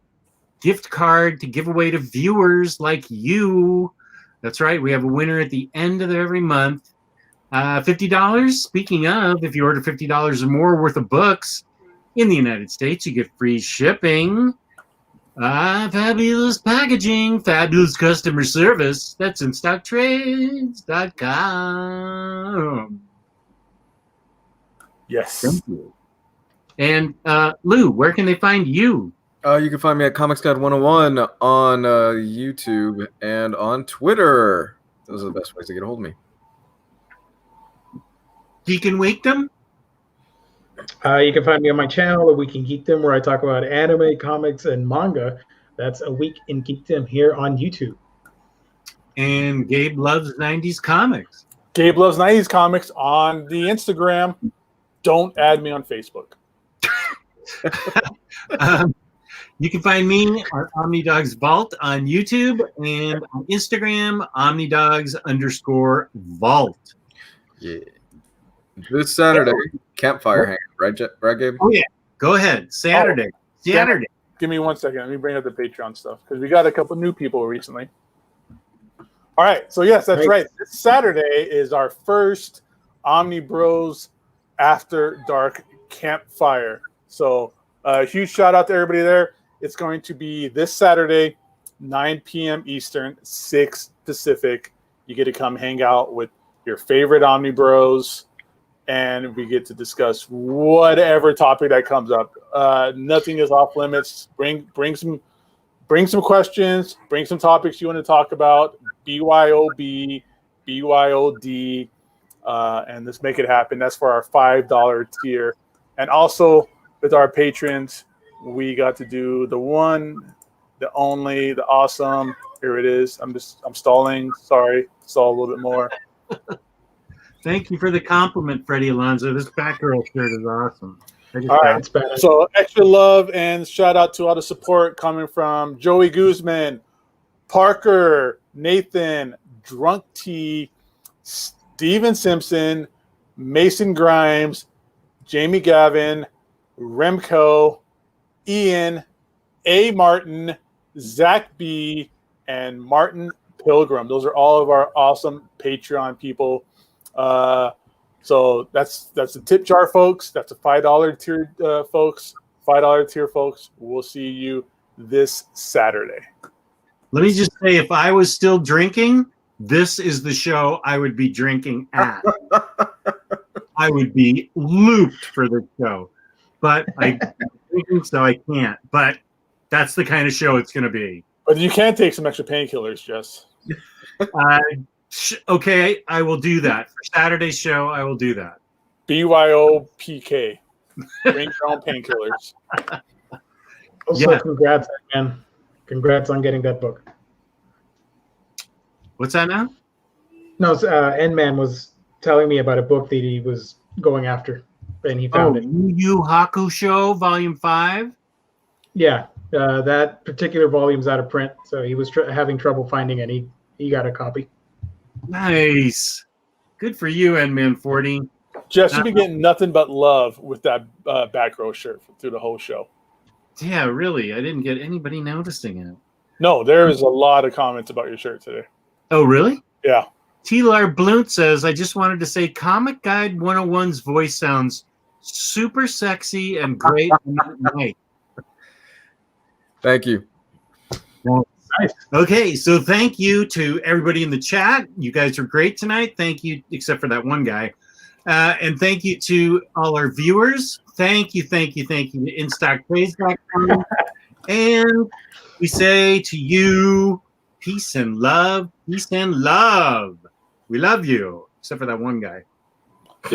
gift card to give away to viewers like you. That's right. We have a winner at the end of every month. $50. Speaking of, if you order $50 or more worth of books in the United States, you get free shipping, fabulous packaging, fabulous customer service. That's InStockTrades.com. Yes. Thank you. And Lou, where can they find you? You can find me at Comics Guide 101 on YouTube and on Twitter. Those are the best ways to get a hold of me. Geek and Weekdom? You can find me on my channel, A Week in Geekdom, where I talk about anime, comics, and manga. That's A Week in Geekdom here on YouTube. And Gabe Loves 90s Comics. Gabe Loves 90s Comics on the Instagram. Don't add me on Facebook. You can find me on Omnidog's Vault on YouTube and on Instagram, Omnidogs_Vault. Yeah. This Saturday, campfire hang, right, Gabe? Oh, yeah. Go ahead. Saturday. Saturday. Give me 1 second. Let me bring up the Patreon stuff because we got a couple new people recently. All right. So, yes, that's right. This Saturday is our first OmniBros After Dark campfire. So, huge shout out to everybody there. It's going to be this Saturday, 9 p.m. Eastern, 6 Pacific. You get to come hang out with your favorite OmniBros, and we get to discuss whatever topic that comes up. Nothing is off limits. Bring some questions. Bring some topics you want to talk about. BYOB, BYOD, and let's make it happen. That's for our $5 tier, and also with our patrons, we got to do the one, the only, the awesome. Here it is. I'm stalling. Sorry, stall a little bit more. Thank you for the compliment, Freddie Alonso. This Batgirl shirt is awesome. All right. So extra love and shout out to all the support coming from Joey Guzman, Parker, Nathan, Drunk T, Steven Simpson, Mason Grimes, Jamie Gavin, Remco, Ian, A. Martin, Zach B., and Martin Pilgrim. Those are all of our awesome Patreon people. So that's the tip jar, folks. That's a $5 tier, folks. $5 tier, folks. We'll see you this Saturday. Let me just say, if I was still drinking, this is the show I would be drinking at. I would be looped for this show. But I'm drinking, so I can't. But that's the kind of show it's going to be. But you can take some extra painkillers, Jess. Okay, I will do that. For Saturday's show, I will do that. BYOPK. Bring your own painkillers. Also, congrats, man. Congrats on getting that book. What's that now? No, N-Man was telling me about a book that he was going after, and he found it. Yu Yu Hakusho, Volume 5? Yeah, that particular volume's out of print, so he was having trouble finding it. He got a copy. Nice. Good for you, N-Man 40. Jess, you've been getting nothing but love with that back row shirt through the whole show. Yeah, really. I didn't get anybody noticing it. No, there is a lot of comments about your shirt today. Oh, really? Yeah. T-Lar Blunt says, I just wanted to say Comic Guide 101's voice sounds super sexy and great night. Thank you. Nice. Okay, so thank you to everybody in the chat. You guys are great tonight. Thank you, except for that one guy. And thank you to all our viewers. Thank you to InStockTrades.com. And we say to you, peace and love. Peace and love. We love you, except for that one guy.